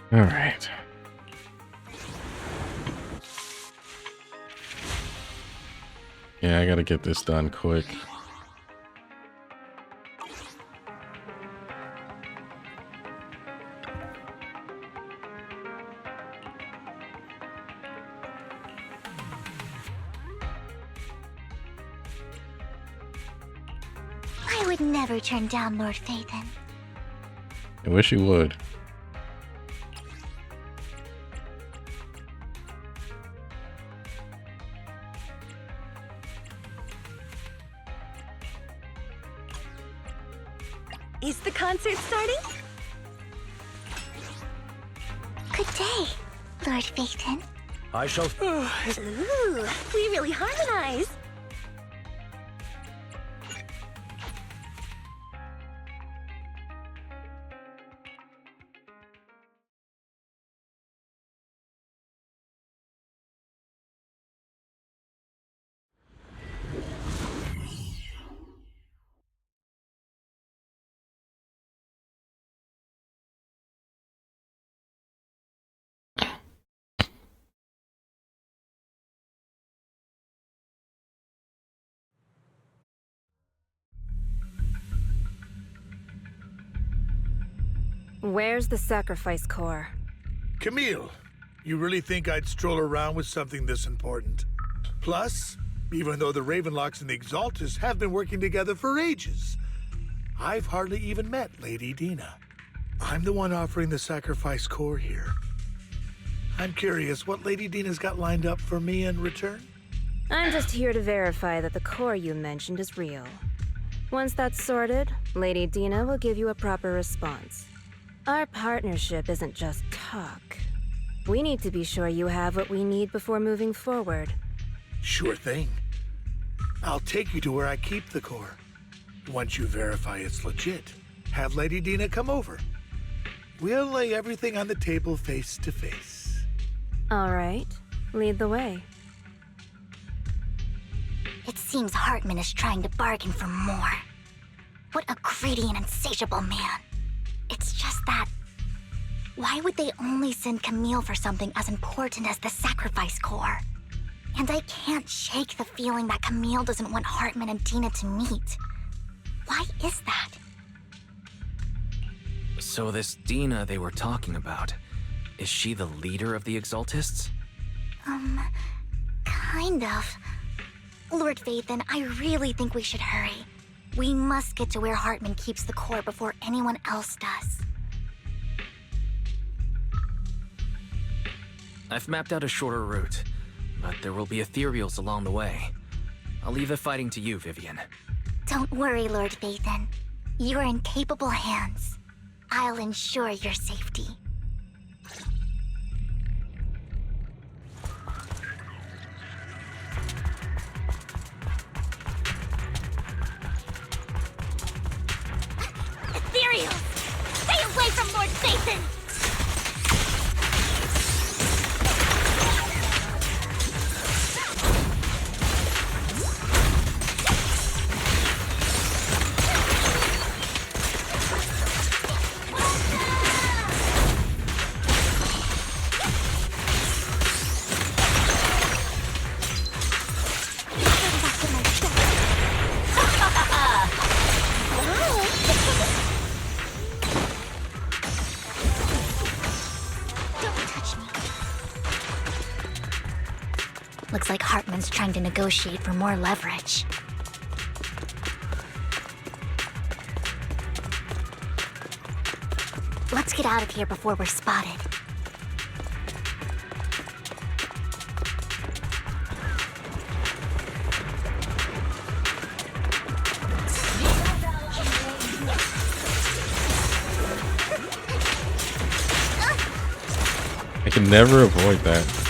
All right. Yeah, I gotta get this done quick. I would never turn down Lord Phaethon. I wish you would. Is the concert starting? Good day, Lord Phaethon. I shall. Ooh, we really harmonize. Where's the sacrifice core? Camille, you really think I'd stroll around with something this important? Plus, even though the Ravenlocks and the Exaltus have been working together for ages, I've hardly even met Lady Dina. I'm the one offering the sacrifice core here. I'm curious what Lady Dina's got lined up for me in return? I'm just here to verify that the core you mentioned is real. Once that's sorted, Lady Dina will give you a proper response. Our partnership isn't just talk. We need to be sure you have what we need before moving forward. Sure thing. I'll take you to where I keep the core. Once you verify it's legit, have Lady Dina come over. We'll lay everything on the table face to face. All right, lead the way. It seems Hartman is trying to bargain for more. What a greedy and insatiable man. It's just that... why would they only send Camille for something as important as the sacrifice core? And I can't shake the feeling that Camille doesn't want Hartman and Dina to meet. Why is that? So this Dina they were talking about, is she the leader of the Exaltists? Kind of. Lord Phaethon, I really think we should hurry. We must get to where Hartman keeps the core before anyone else does. I've mapped out a shorter route, but there will be ethereals along the way. I'll leave the fighting to you, Vivian. Don't worry, Lord Phaethon. You're in capable hands. I'll ensure your safety. Ethereal! Stay away from Lord Phaethon! Looks like Hartman's trying to negotiate for more leverage. Let's get out of here before we're spotted. I can never avoid that.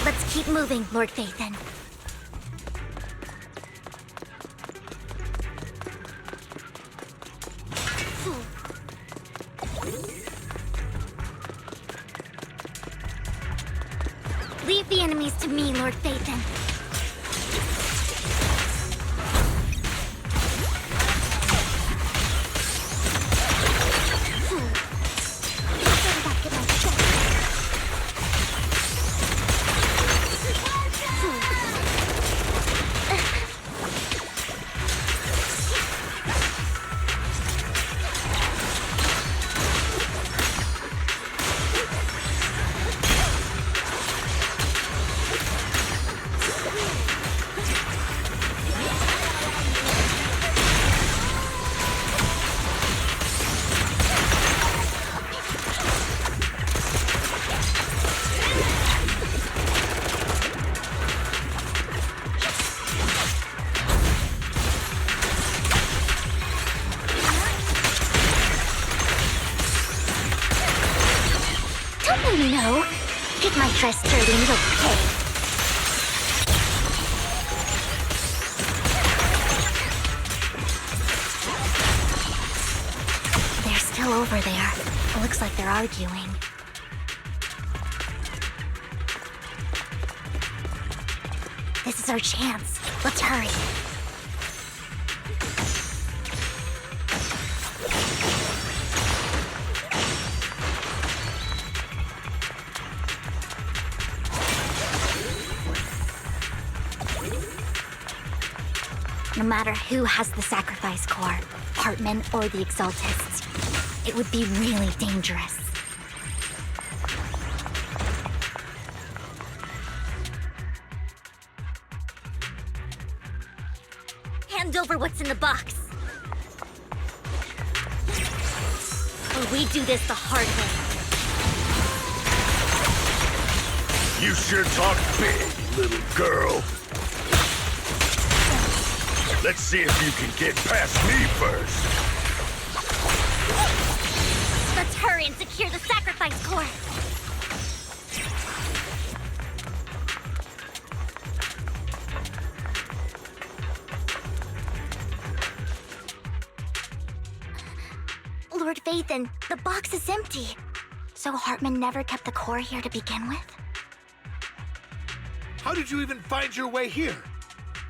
Let's keep moving, Lord to me, Lord Phaethon. No, get my dress dirty and you'll pay. They're still over there. It looks like they're arguing. This is our chance. Let's hurry. No matter who has the sacrifice core, Hartman or the Exaltists, it would be really dangerous. Hand over what's in the box. Or we do this the hard way. You sure talk big, little girl. Let's see if you can get past me first. Let's hurry and secure the sacrifice core. Lord Phaethon, the box is empty. So Hartman never kept the core here to begin with? How did you even find your way here?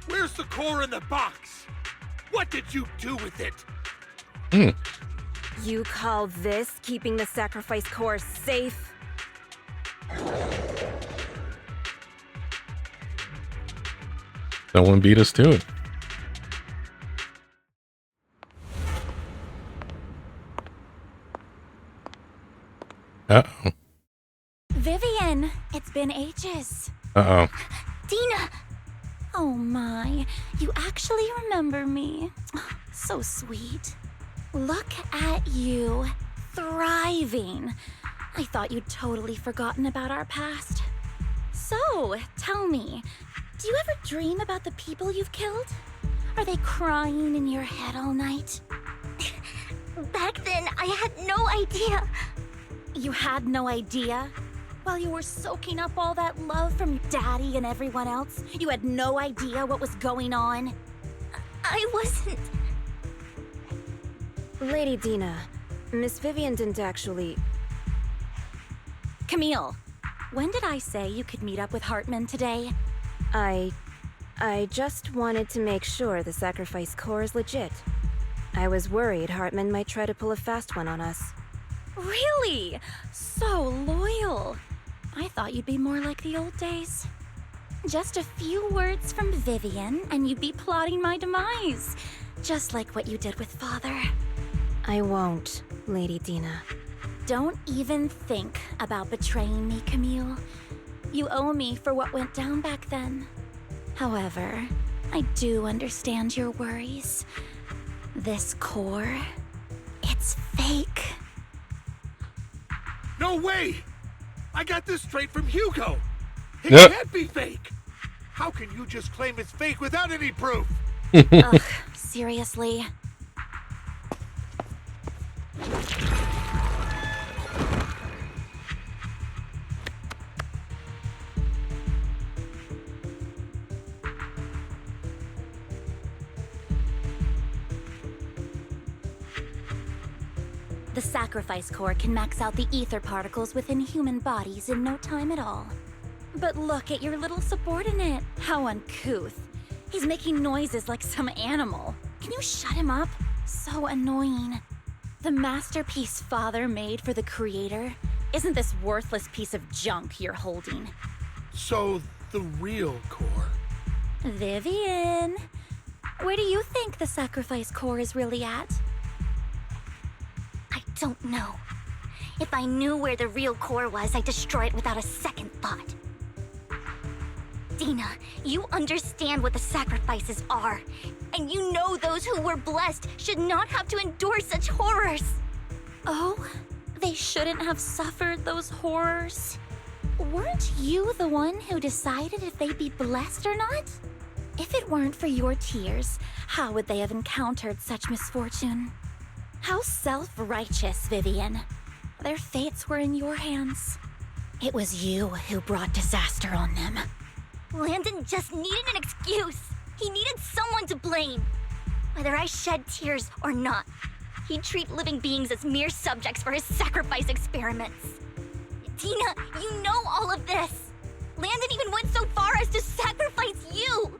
Where's the core in the box? What did you do with it? You call this keeping the sacrifice core safe? Someone beat us to it. Uh-oh. Vivian, it's been ages. Uh-oh. Dina! Oh my, you actually remember me. So sweet. Look at you, thriving. I thought you'd totally forgotten about our past. So, tell me, do you ever dream about the people you've killed? Are they crying in your head all night? Back then, I had no idea. You had no idea? While you were soaking up all that love from Daddy and everyone else, you had no idea what was going on? I wasn't... Lady Dina, Miss Vivian didn't actually... Camille, when did I say you could meet up with Hartman today? I just wanted to make sure the sacrifice core is legit. I was worried Hartman might try to pull a fast one on us. Really? So loyal. I thought you'd be more like the old days. Just a few words from Vivian, and you'd be plotting my demise. Just like what you did with Father. I won't, Lady Dina. Don't even think about betraying me, Camille. You owe me for what went down back then. However, I do understand your worries. This core, it's fake. No way! I got this straight from Hugo. It Yep. can't be fake. How can you just claim it's fake without any proof? Ugh, seriously. The sacrifice core can max out the ether particles within human bodies in no time at all. But look at your little subordinate. How uncouth. He's making noises like some animal. Can you shut him up? So annoying. The masterpiece Father made for the creator isn't this worthless piece of junk you're holding. So, the real core. Vivian, where do you think the sacrifice core is really at? I don't know. If I knew where the real core was, I'd destroy it without a second thought. Dina, you understand what the sacrifices are. And you know those who were blessed should not have to endure such horrors. Oh, they shouldn't have suffered those horrors. Weren't you the one who decided if they'd be blessed or not? If it weren't for your tears, how would they have encountered such misfortune? How self-righteous, Vivian. Their fates were in your hands. It was you who brought disaster on them. Landon just needed an excuse. He needed someone to blame. Whether I shed tears or not, he'd treat living beings as mere subjects for his sacrifice experiments. Dina, you know all of this. Landon even went so far as to sacrifice you.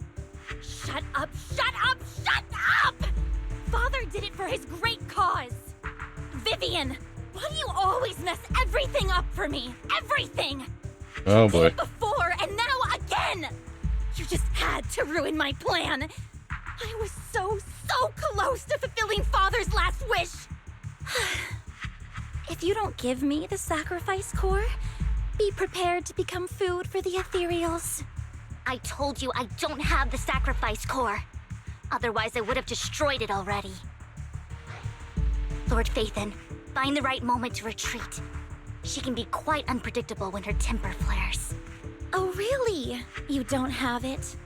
Shut up, shut up, shut up! Father did it for his great cause. Vivian, why do you always mess everything up for me? Everything! Oh You did boy. it before and now again! You just had to ruin my plan. I was so close to fulfilling Father's last wish. If you don't give me the sacrifice core, be prepared to become food for the ethereals. I told you I don't have the sacrifice core. Otherwise, I would have destroyed it already. Lord Phaethon, find the right moment to retreat. She can be quite unpredictable when her temper flares. Oh, really? You don't have it?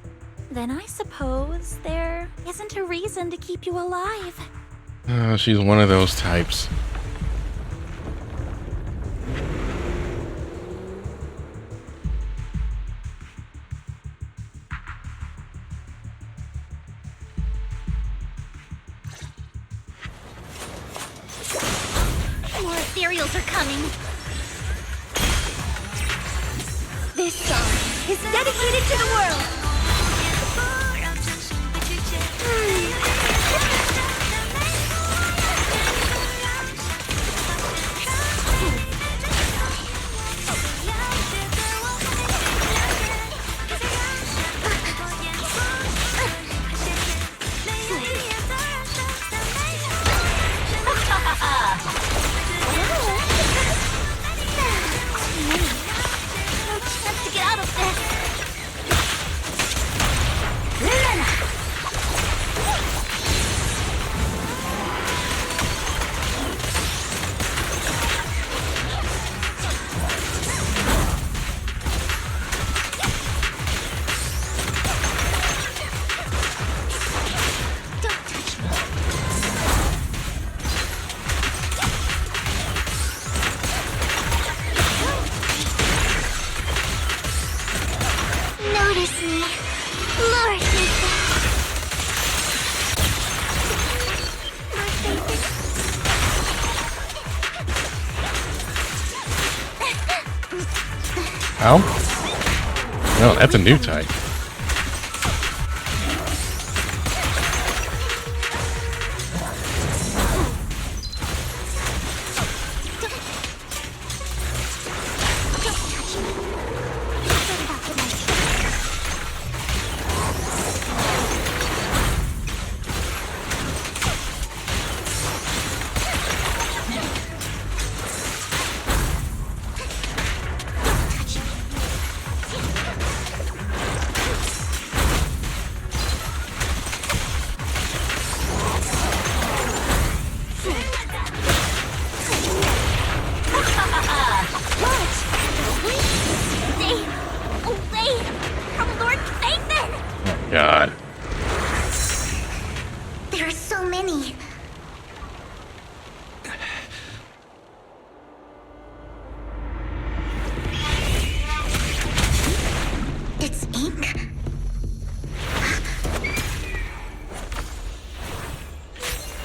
Then I suppose there isn't a reason to keep you alive. She's one of those types. More ethereals are coming. This song is dedicated to the world. No chance to get out of this. Don't touch me. Notice me. Lord Phaethon. Lord Phaethon. Ow. No, that's a new type. Don't touch me. What about the night? Touch me. What? Stay away from Lord Phaethon! Oh God. There are so many. It's ink.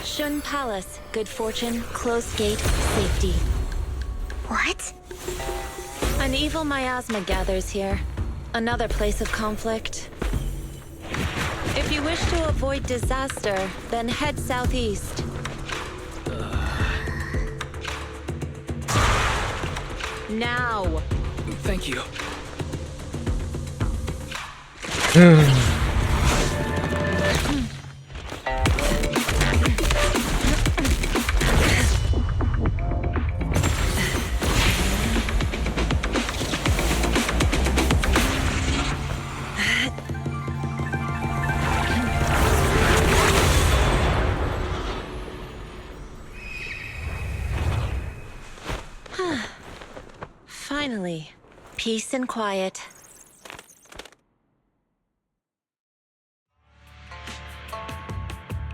Shun Palace, good fortune, closed gate, safety. What? An evil miasma gathers here. Another place of conflict. If you wish to avoid disaster, then head southeast. Now! Thank you. Finally, peace and quiet.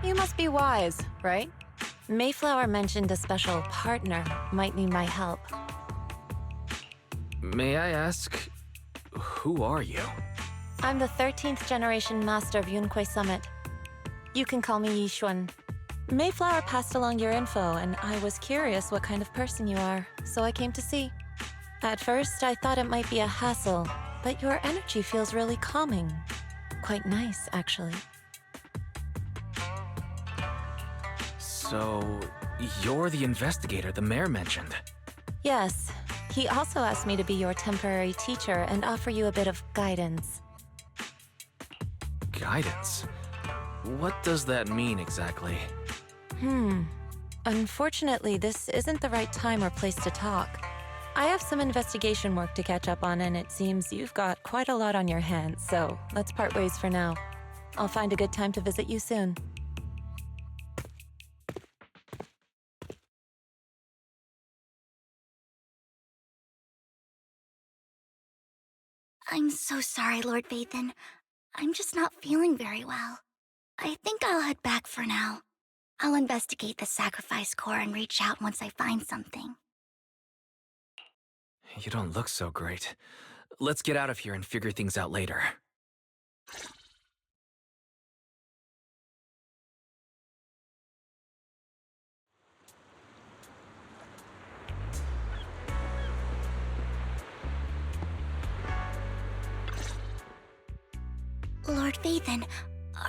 You must be wise, right? Mayflower mentioned a special partner might need my help. May I ask, who are you? I'm the 13th generation master of Yunque Summit. You can call me Yixuan. Mayflower passed along your info, and I was curious what kind of person you are, so I came to see. At first, I thought it might be a hassle, but your energy feels really calming. Quite nice, actually. So, you're the investigator the mayor mentioned. Yes. He also asked me to be your temporary teacher and offer you a bit of guidance. Guidance? What does that mean exactly? Unfortunately, this isn't the right time or place to talk. I have some investigation work to catch up on, and it seems you've got quite a lot on your hands, so let's part ways for now. I'll find a good time to visit you soon. I'm so sorry, Lord Vathan. I'm just not feeling very well. I think I'll head back for now. I'll investigate the sacrifice core and reach out once I find something. You don't look so great. Let's get out of here and figure things out later. Lord Vathan,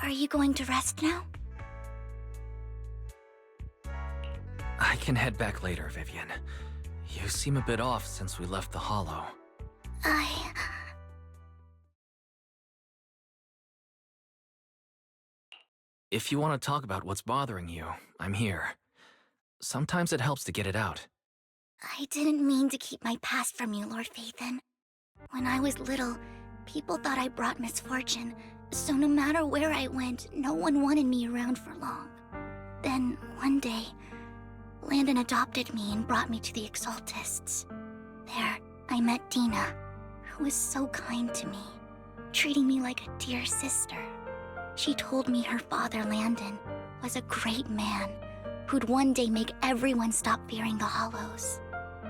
are you going to rest now? I can head back later, Vivian. You seem a bit off since we left the Hollow. If you want to talk about what's bothering you, I'm here. Sometimes it helps to get it out. I didn't mean to keep my past from you, Lord Vathan. When I was little, people thought I brought misfortune, so no matter where I went, no one wanted me around for long. Then, one day, Landon adopted me and brought me to the Exaltists. There, I met Dina, who was so kind to me, treating me like a dear sister. She told me her father, Landon, was a great man who'd one day make everyone stop fearing the Hollows,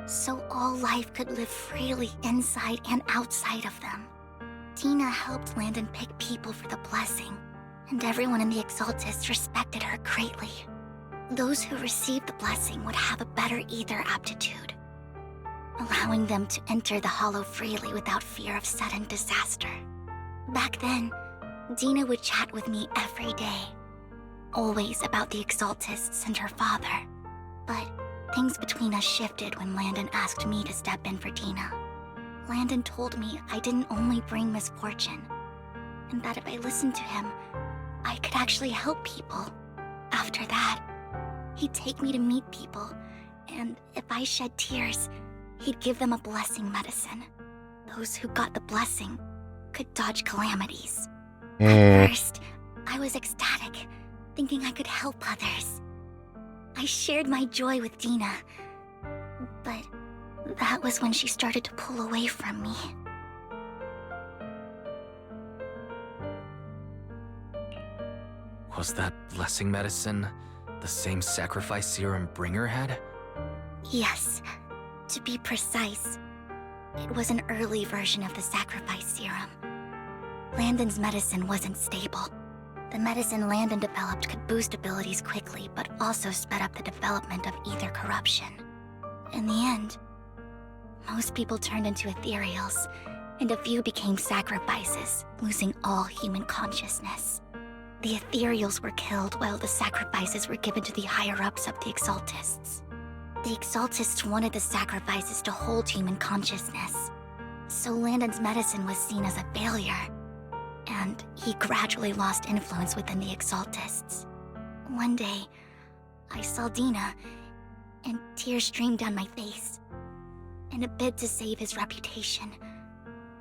so all life could live freely inside and outside of them. Dina helped Landon pick people for the blessing, and everyone in the Exaltists respected her greatly. Those who received the blessing would have a better ether aptitude, allowing them to enter the Hollow freely without fear of sudden disaster. Back then, Dina would chat with me every day, always about the Exaltists and her father. But things between us shifted when Landon asked me to step in for Dina. Landon told me I didn't only bring misfortune, and that if I listened to him, I could actually help people. After that, he'd take me to meet people, and if I shed tears, he'd give them a blessing medicine. Those who got the blessing could dodge calamities. At first, I was ecstatic, thinking I could help others. I shared my joy with Dina, but that was when she started to pull away from me. Was that blessing medicine the same sacrifice serum Bringer had? Yes, to be precise, it was an early version of the sacrifice serum. Landon's medicine wasn't stable. The medicine Landon developed could boost abilities quickly, but also sped up the development of ether corruption. In the end, most people turned into ethereals, and a few became sacrifices, losing all human consciousness. The Ethereals were killed while the sacrifices were given to the higher-ups of the Exaltists. The Exaltists wanted the sacrifices to hold human consciousness, so Landon's medicine was seen as a failure, and he gradually lost influence within the Exaltists. One day, I saw Dina, and tears streamed down my face. In a bid to save his reputation,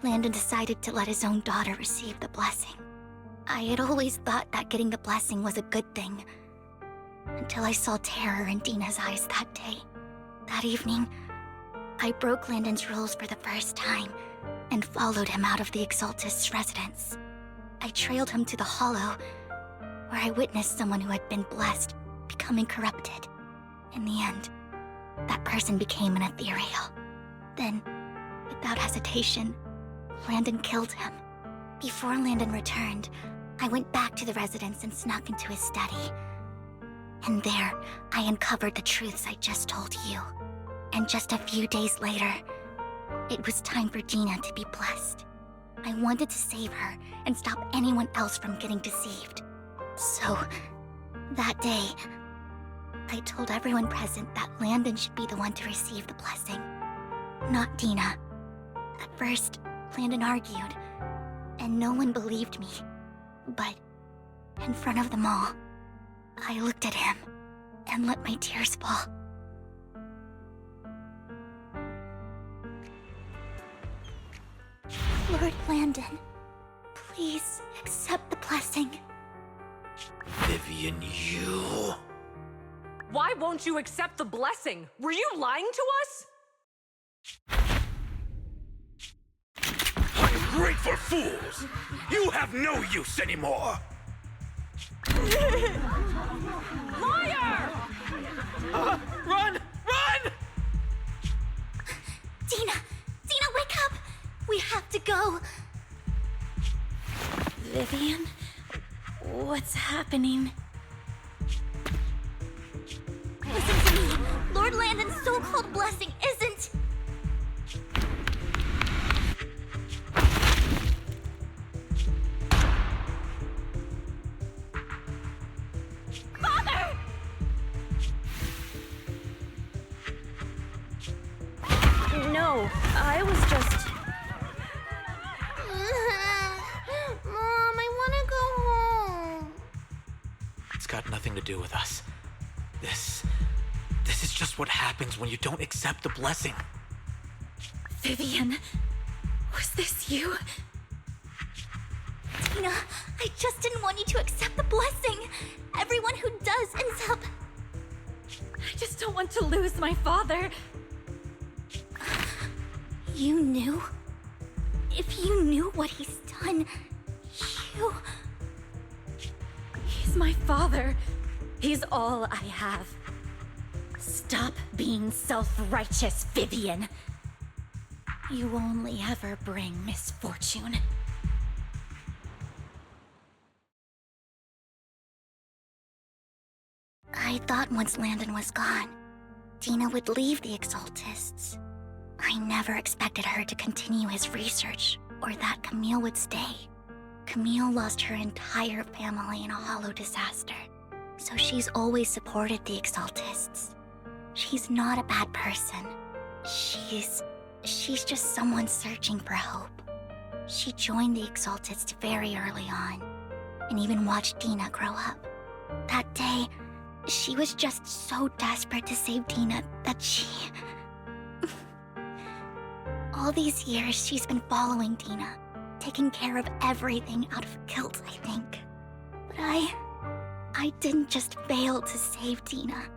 Landon decided to let his own daughter receive the blessing. I had always thought that getting the blessing was a good thing, until I saw terror in Dina's eyes that day. That evening, I broke Landon's rules for the first time and followed him out of the Exaltist's residence. I trailed him to the Hollow, where I witnessed someone who had been blessed becoming corrupted. In the end, that person became an Ethereal. Then, without hesitation, Landon killed him. Before Landon returned, I went back to the residence and snuck into his study. And there, I uncovered the truths I just told you. And just a few days later, it was time for Dina to be blessed. I wanted to save her and stop anyone else from getting deceived. So, that day, I told everyone present that Landon should be the one to receive the blessing, not Dina. At first, Landon argued, and no one believed me. But, in front of them all, I looked at him and let my tears fall. Lord Landon, please accept the blessing. Vivian, you... Why won't you accept the blessing? Were you lying to us? Ungrateful fools! You have no use anymore! Liar! Run! Run! Dina! Dina, wake up! We have to go! Vivian? What's happening? Listen to me! Lord Landon's so-called blessing isn't... Father! No, I was just... Mom, I want to go home. It's got nothing to do with us. This is just what happens when you don't accept the blessing. Vivian, was this you? Dina, I just didn't want you to accept the blessing. Everyone who does ends up... I just don't want to lose my father. You knew? If you knew what he's done, you... He's my father. He's all I have. Stop being self-righteous, Vivian. You only ever bring misfortune. I thought once Landon was gone, Dina would leave the Exaltists. I never expected her to continue his research, or that Camille would stay. Camille lost her entire family in a hollow disaster, so she's always supported the Exaltists. She's not a bad person. She's just someone searching for hope. She joined the Exaltists very early on, and even watched Dina grow up. That day, she was just so desperate to save Dina that she... All these years, she's been following Dina, taking care of everything out of guilt, I think. But I didn't just fail to save Dina.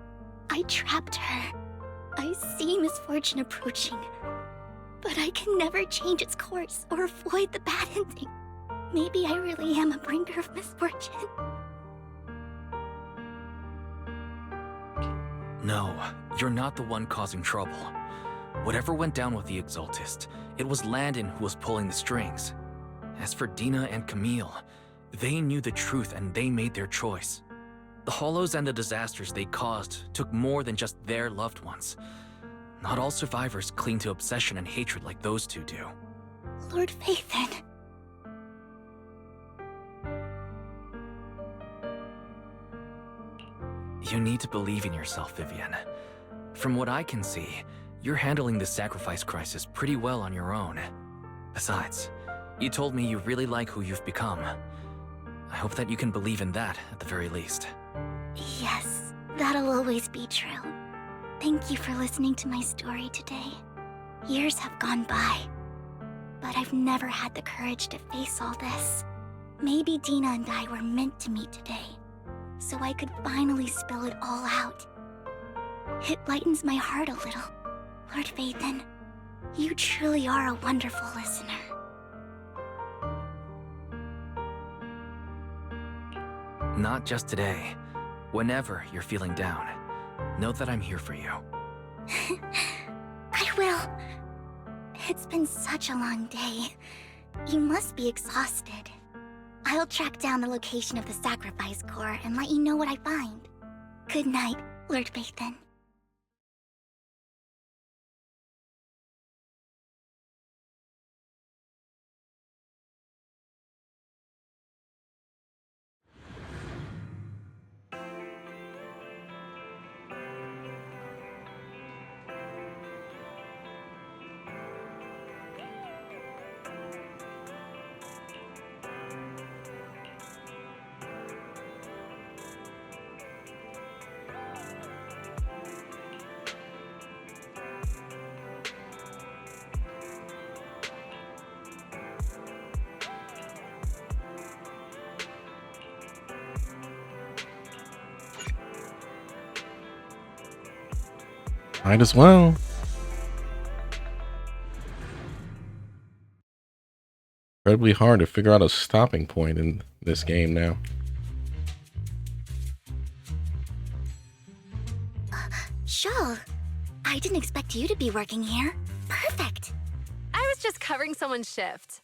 I trapped her. I see misfortune approaching, but I can never change its course or avoid the bad ending. Maybe I really am a bringer of misfortune. No, you're not the one causing trouble. Whatever went down with the Exaltist, it was Landon who was pulling the strings. As for Dina and Camille, they knew the truth and they made their choice. The Hollows and the disasters they caused took more than just their loved ones. Not all survivors cling to obsession and hatred like those two do. Lord Phaethon. You need to believe in yourself, Vivian. From what I can see, you're handling the sacrifice crisis pretty well on your own. Besides, you told me you really like who you've become. I hope that you can believe in that at the very least. Yes, that'll always be true. Thank you for listening to my story today. Years have gone by, but I've never had the courage to face all this. Maybe Dina and I were meant to meet today, so I could finally spill it all out. It lightens my heart a little. Lord Phaethon, you truly are a wonderful listener. Not just today. Whenever you're feeling down, know that I'm here for you. I will. It's been such a long day. You must be exhausted. I'll track down the location of the sacrifice core and let you know what I find. Good night, Lord Phaethon. Might as well. Incredibly hard to figure out a stopping point in this game now. Shul, I didn't expect you to be working here. Perfect. I was just covering someone's shift.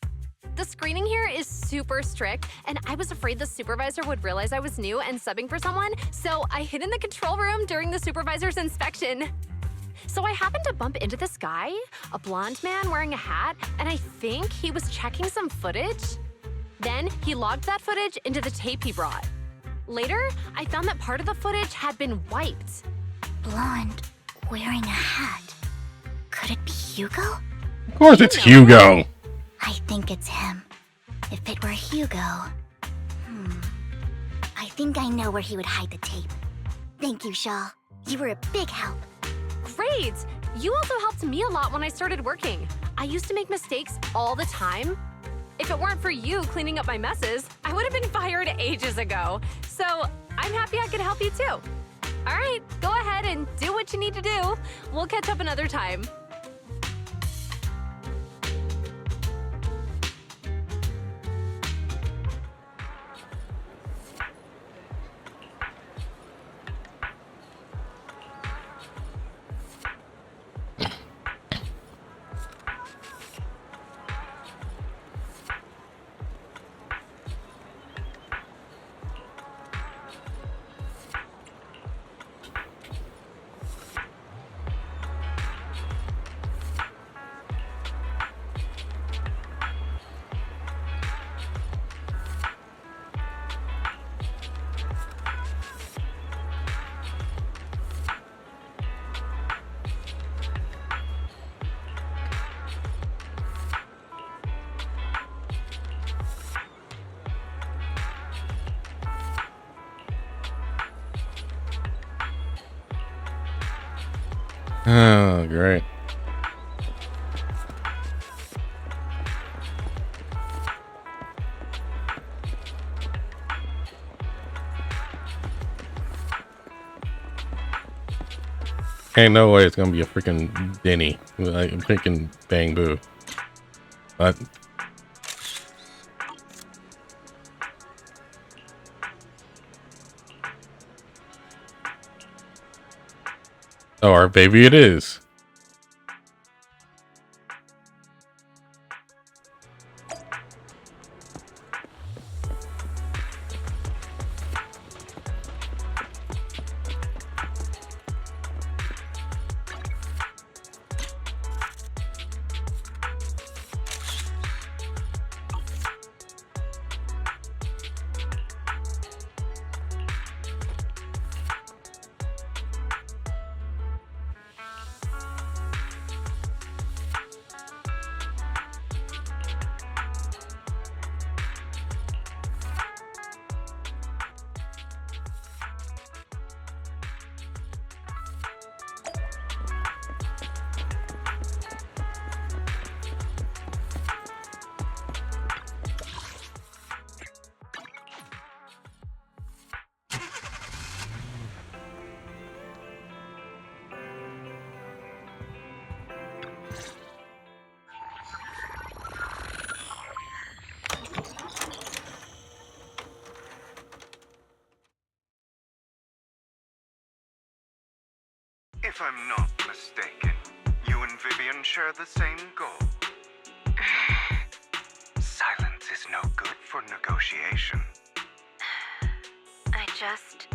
The screening here is super strict, and I was afraid the supervisor would realize I was new and subbing for someone, so I hid in the control room during the supervisor's inspection. So I happened to bump into this guy, a blonde man wearing a hat, and I think he was checking some footage. Then he logged that footage into the tape he brought. Later, I found that part of the footage had been wiped. Blonde, wearing a hat. Could it be Hugo? Of course it's Hugo. I think it's him. If it were Hugo... I think I know where he would hide the tape. Thank you, Shaw. You were a big help. Great! You also helped me a lot when I started working. I used to make mistakes all the time. If it weren't for you cleaning up my messes, I would have been fired ages ago. So I'm happy I could help you too. All right, go ahead and do what you need to do. We'll catch up another time. Oh, great. Ain't no way it's gonna be a freaking Denny, like a freaking Bang Boo. But or maybe it is. If I'm not mistaken, you and Vivian share the same goal. Silence is no good for negotiation. I just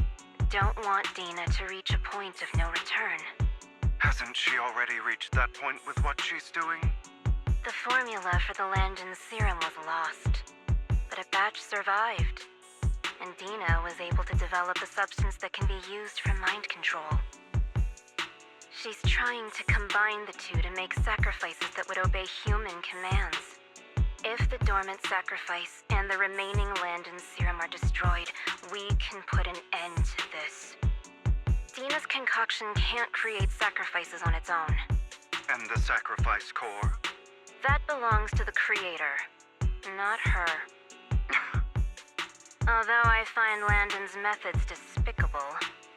don't want Dina to reach a point of no return. Hasn't she already reached that point with what she's doing? The formula for the Landon serum was lost, but a batch survived, and Dina was able to develop a substance that can be used for mind control. She's trying to combine the two to make sacrifices that would obey human commands. If the dormant sacrifice and the remaining Landon serum are destroyed, we can put an end to this. Dina's concoction can't create sacrifices on its own. And the sacrifice core? That belongs to the creator, not her. Although I find Landon's methods despicable,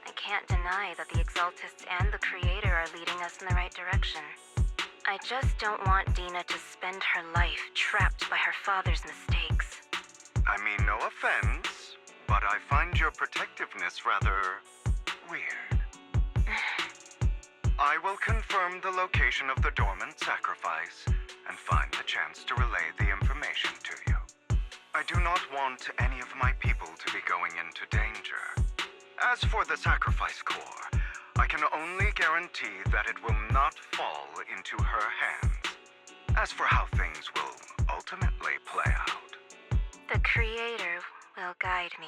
I can't deny that the Exaltists and the creator are leading us in the right direction. I just don't want Dina to spend her life trapped by her father's mistakes. I mean, no offense, but I find your protectiveness rather weird. I will confirm the location of the dormant sacrifice and find the chance to relay the information to you. I do not want any of my people to be going into danger. As for the sacrifice core, I can only guarantee that it will not fall into her hands. As for how things will ultimately play out, the creator will guide me.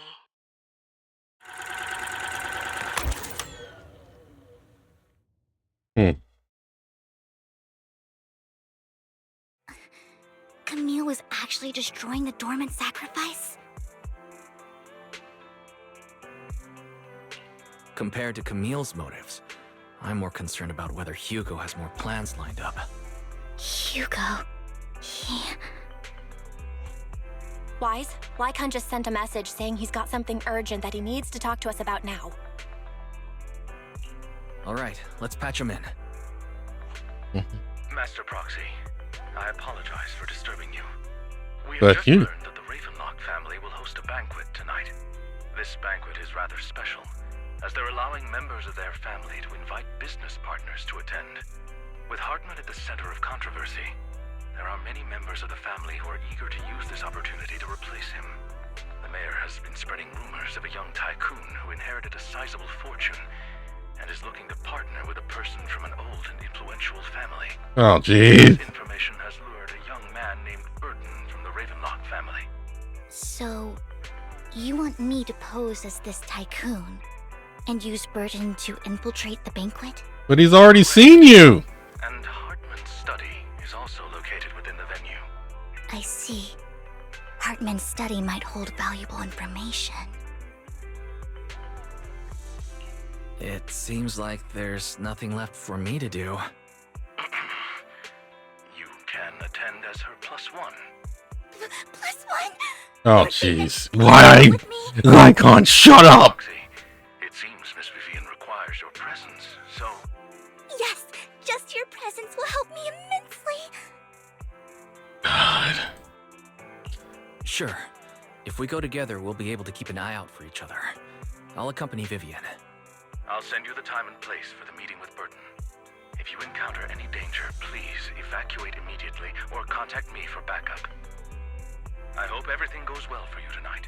Camille was actually destroying the dormant sacrifice? Compared to Camille's motives, I'm more concerned about whether Hugo has more plans lined up. Hugo... Wise, Lycon just sent a message saying he's got something urgent that he needs to talk to us about now. Alright, let's patch him in. Master Proxy, I apologize for disturbing you. We But have just you- learned that the Ravenlock family will host a banquet tonight. This banquet is rather special, as they're allowing members of their family to invite business partners to attend. With Hartman at the center of controversy, there are many members of the family who are eager to use this opportunity to replace him. The mayor has been spreading rumors of a young tycoon who inherited a sizable fortune and is looking to partner with a person from an old and influential family. Oh, jeez. This information has lured a young man named Burton from the Ravenlock family. So, you want me to pose as this tycoon and use Burton to infiltrate the banquet? But he's already seen you. And Hartman's study is also located within the venue. I see. Hartman's study might hold valuable information. It seems like there's nothing left for me to do. You can attend as her +1. +1? Oh, jeez. Why? Lycon, shut up! Proxy, it seems Miss Vivian requires your presence, so... Yes, just your presence will help me immensely. God. Sure. If we go together, we'll be able to keep an eye out for each other. I'll accompany Vivian. I'll send you the time and place for the meeting with Burton. If you encounter any danger, please evacuate immediately or contact me for backup. I hope everything goes well for you tonight.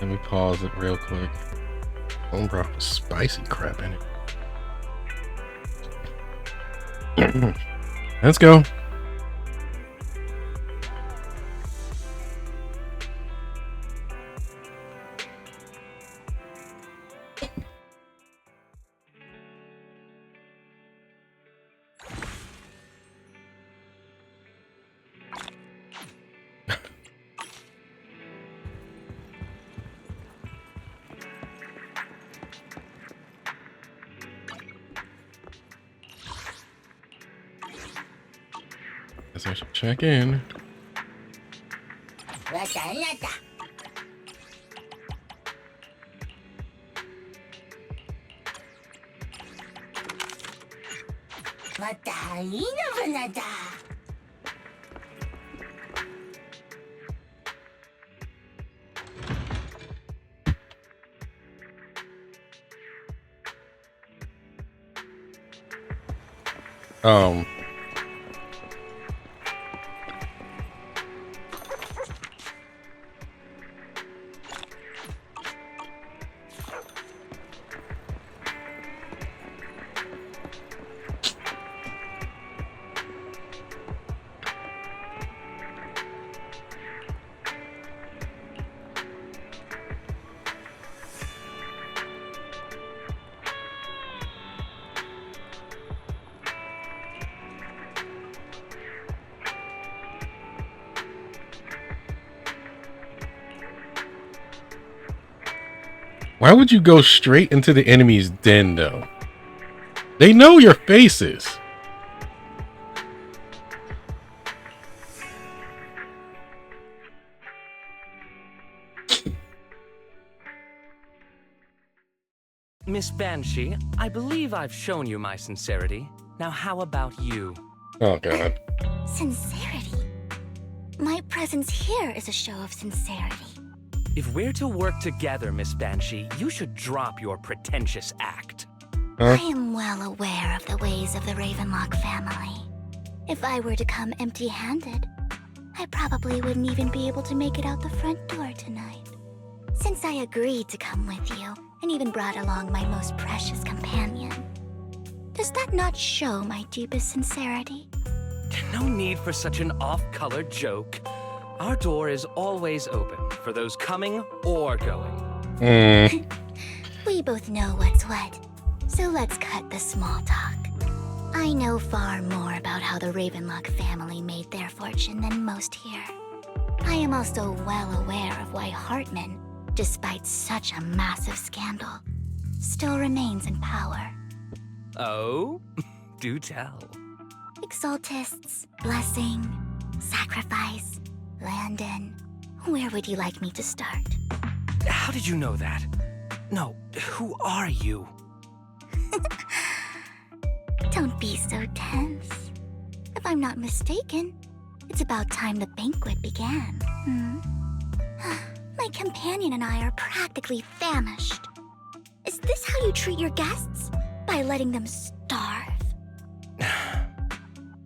Let me pause it real quick. One brought the spicy crap in it. Let's go. Guess I should check in. Um. Why would you go straight into the enemy's den, though? They know your faces. Miss Banshee, I believe I've shown you my sincerity. Now how about you? Oh, God. Sincerity? My presence here is a show of sincerity. If we're to work together, Miss Banshee, you should drop your pretentious act. I am well aware of the ways of the Ravenlock family. If I were to come empty-handed, I probably wouldn't even be able to make it out the front door tonight. Since I agreed to come with you, and even brought along my most precious companion, does that not show my deepest sincerity? No need for such an off-color joke. Our door is always open for those coming or going. We both know what's what, so let's cut the small talk. I know far more about how the Ravenlock family made their fortune than most here. I am also well aware of why Hartman, despite such a massive scandal, still remains in power. Oh? Do tell. Exaltists, blessing, sacrifice, Landon. Where would you like me to start? How did you know that? No, who are you? Don't be so tense. If I'm not mistaken, it's about time the banquet began. My companion and I are practically famished. Is this how you treat your guests? By letting them starve?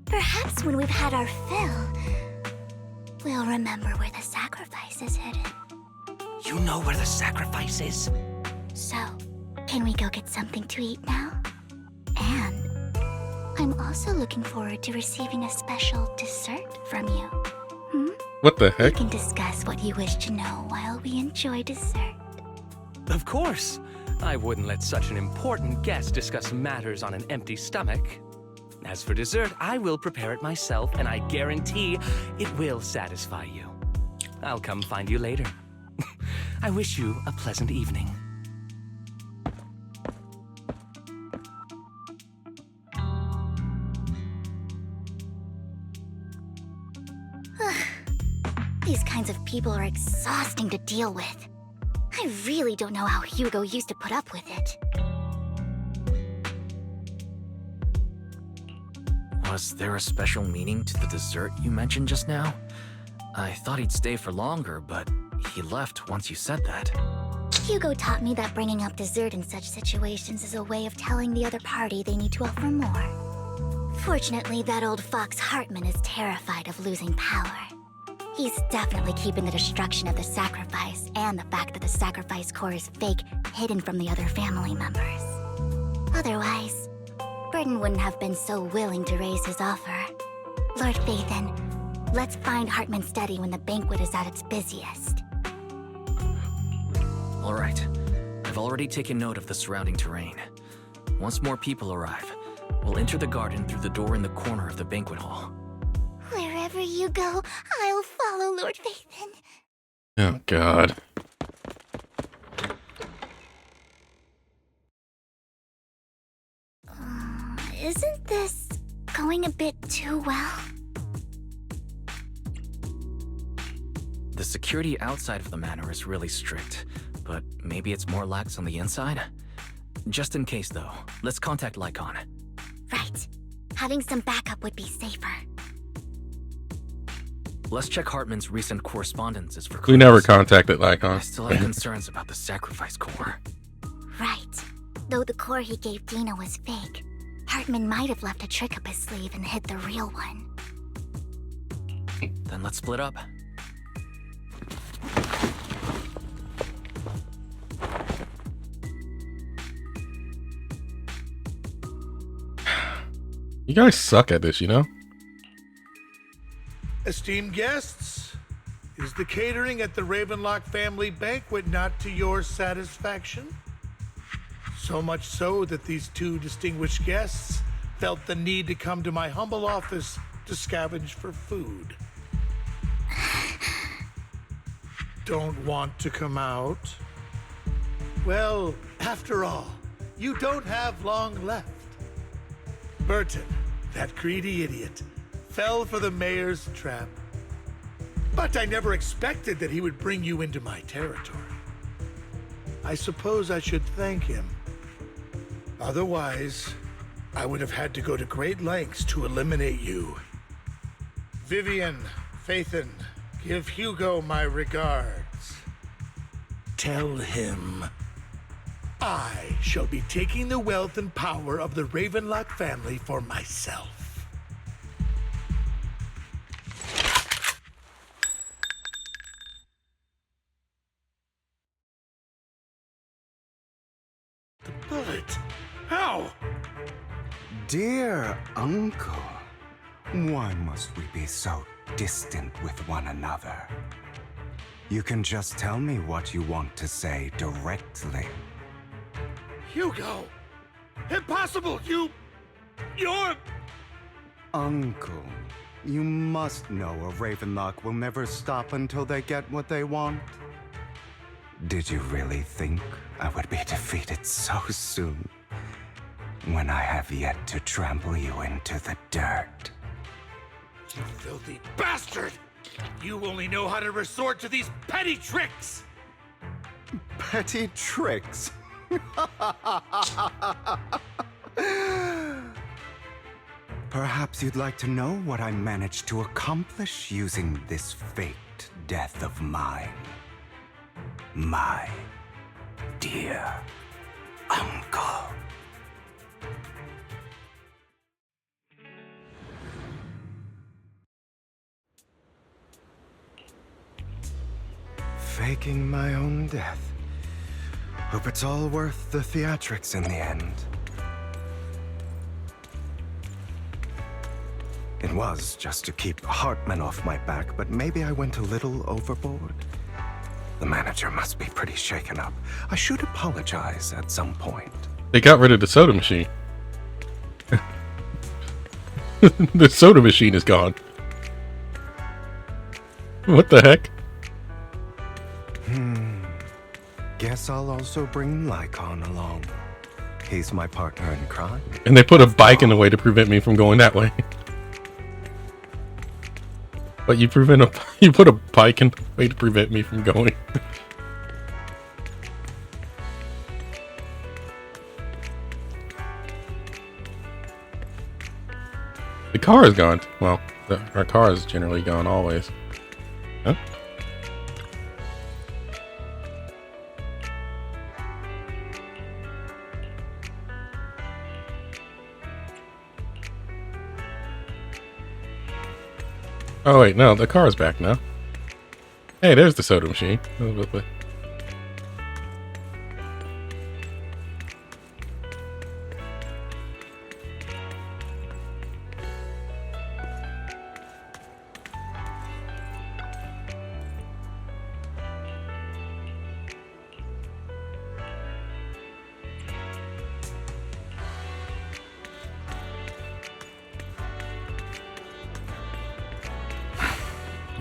Perhaps when we've had our fill, we'll remember where the sacrifice is hidden. You know where the sacrifice is? So, can we go get something to eat now? And I'm also looking forward to receiving a special dessert from you. What the We heck? can discuss what you wish to know while we enjoy dessert. Of course. I wouldn't let such an important guest discuss matters on an empty stomach. As for dessert, I will prepare it myself, and I guarantee it will satisfy you. I'll come find you later. I wish you a pleasant evening. These kinds of people are exhausting to deal with. I really don't know how Hugo used to put up with it. Was there a special meaning to the dessert you mentioned just now? I thought he'd stay for longer, but he left once you said that. Hugo taught me that bringing up dessert in such situations is a way of telling the other party they need to offer more. Fortunately, that old fox Hartman is terrified of losing power. He's definitely keeping the destruction of the sacrifice and the fact that the sacrifice core is fake hidden from the other family members. Otherwise, Burton wouldn't have been so willing to raise his offer. Lord Phaethon, let's find Hartman's study when the banquet is at its busiest. All right. I've already taken note of the surrounding terrain. Once more people arrive, we'll enter the garden through the door in the corner of the banquet hall. Wherever you go, I'll follow, Lord Phaethon. Oh, God. Isn't this going a bit too well? The security outside of the manor is really strict, but maybe it's more lax on the inside? Just in case, though, let's contact Lycon. Right. Having some backup would be safer. Let's check Hartman's recent correspondences for We clues. never contacted I Lycon. still have concerns about the sacrifice core. Right. Though the core he gave Dina was fake, Hartman might have left a trick up his sleeve and hid the real one. Then let's split up. You guys suck at this, you know? Esteemed guests, is the catering at the Ravenlock family banquet not to your satisfaction? So much so that these two distinguished guests felt the need to come to my humble office to scavenge for food. Don't want to come out? Well, after all, you don't have long left. Burton, that greedy idiot, fell for the mayor's trap. But I never expected that he would bring you into my territory. I suppose I should thank him. Otherwise, I would have had to go to great lengths to eliminate you. Vivian, Phaethon, give Hugo my regards. Tell him I shall be taking the wealth and power of the Ravenlock family for myself. The bullet. How? Dear Uncle, why must we be so distant with one another? You can just tell me what you want to say directly. Hugo! Impossible! You're... Uncle, you must know a Ravenlock will never stop until they get what they want. Did you really think I would be defeated so soon? When I have yet to trample you into the dirt. You filthy bastard! You only know how to resort to these petty tricks! Petty tricks? Perhaps you'd like to know what I managed to accomplish using this faked death of mine. My dear uncle. Faking my own death. Hope it's all worth the theatrics in the end. It was just to keep Hartman off my back, but maybe I went a little overboard. The manager must be pretty shaken up. I should apologize at some point. They got rid of the soda machine. The soda machine is gone. What the heck? Guess I'll also bring Lycon along. He's my partner in crime. And they put a bike in the way to prevent me from going that way. But you put a bike in the way to prevent me from going. The car is gone. Well, our car is generally gone always. Huh? Oh wait, no, the car is back now. Hey, there's the soda machine.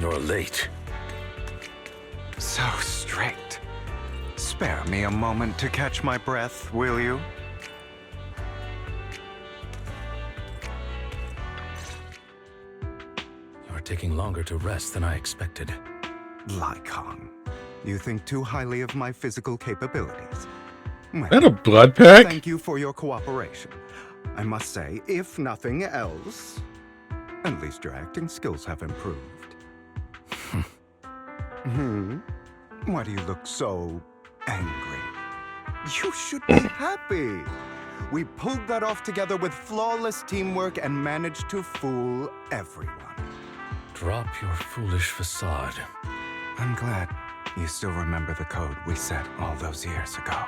You're late. So strict. Spare me a moment to catch my breath, will you? You're taking longer to rest than I expected. Lycon, you think too highly of my physical capabilities. Well, Is that a blood pack? thank you for your cooperation. I must say, if nothing else, at least your acting skills have improved. Why do you look so angry? You should be happy. We pulled that off together with flawless teamwork and managed to fool everyone. Drop your foolish facade. I'm glad you still remember the code we set all those years ago.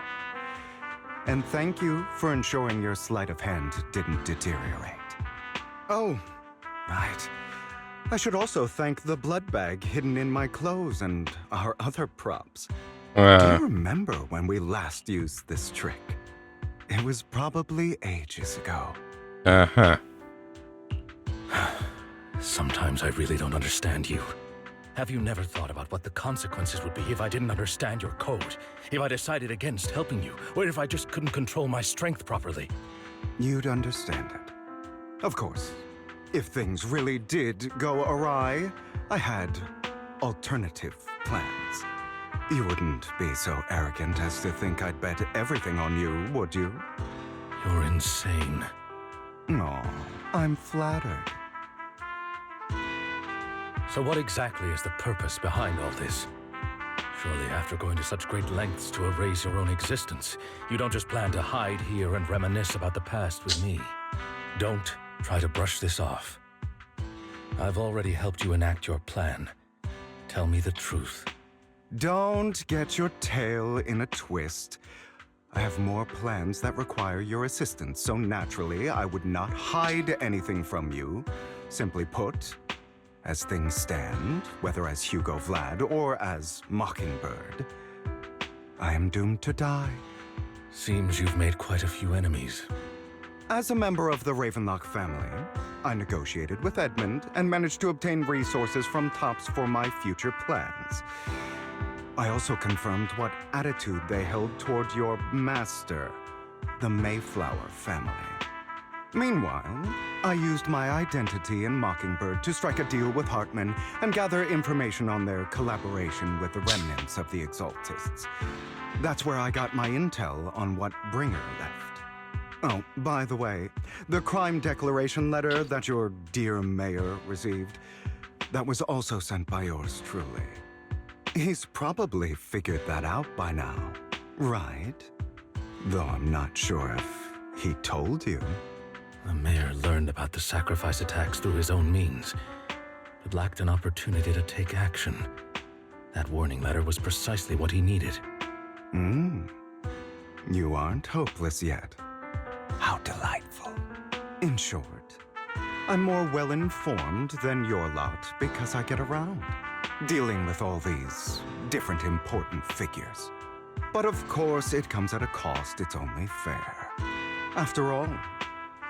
And thank you for ensuring your sleight of hand didn't deteriorate. Oh, right. I should also thank the blood bag hidden in my clothes and our other props. Do you remember when we last used this trick? It was probably ages ago. Uh-huh. Sometimes I really don't understand you. Have you never thought about what the consequences would be if I didn't understand your code? If I decided against helping you? Or if I just couldn't control my strength properly? You'd understand it. Of course, if things really did go awry, I had alternative plans. You wouldn't be so arrogant as to think I'd bet everything on you, would you? You're insane. No, I'm flattered. So what exactly is the purpose behind all this? Surely after going to such great lengths to erase your own existence, you don't just plan to hide here and reminisce about the past with me. Don't try to brush this off. I've already helped you enact your plan. Tell me the truth. Don't get your tail in a twist. I have more plans that require your assistance, so naturally I would not hide anything from you. Simply put, as things stand, whether as Hugo Vlad or as Mockingbird, I am doomed to die. Seems you've made quite a few enemies. As a member of the Ravenlock family, I negotiated with Edmund and managed to obtain resources from Tops for my future plans. I also confirmed what attitude they held toward your master, the Mayflower family. Meanwhile, I used my identity in Mockingbird to strike a deal with Hartman and gather information on their collaboration with the remnants of the Exaltists. That's where I got my intel on what Bringer left. Oh, by the way, the crime declaration letter that your dear mayor received, that was also sent by yours truly. He's probably figured that out by now, right? Though I'm not sure if he told you. The mayor learned about the sacrifice attacks through his own means, but lacked an opportunity to take action. That warning letter was precisely what he needed. You aren't hopeless yet. How delightful. In short, I'm more well-informed than your lot because I get around, dealing with all these different important figures. But of course, it comes at a cost. It's only fair. After all,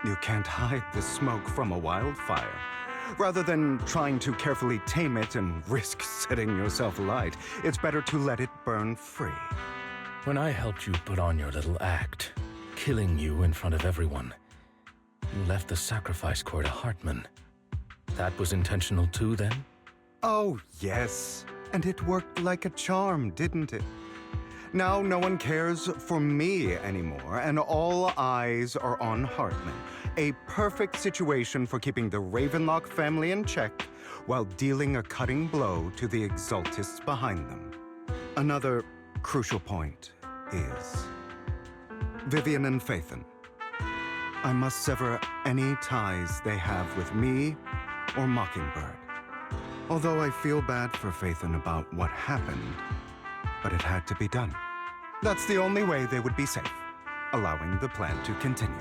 you can't hide the smoke from a wildfire. Rather than trying to carefully tame it and risk setting yourself alight, it's better to let it burn free. When I helped you put on your little act, killing you in front of everyone, you left the sacrifice core to Hartman. That was intentional too, then? Oh, yes. And it worked like a charm, didn't it? Now no one cares for me anymore, and all eyes are on Hartman. A perfect situation for keeping the Ravenlock family in check while dealing a cutting blow to the Exaltists behind them. Another crucial point is Vivian and Phaethon. I must sever any ties they have with me or Mockingbird. Although I feel bad for Phaethon about what happened, but it had to be done. That's the only way they would be safe, allowing the plan to continue.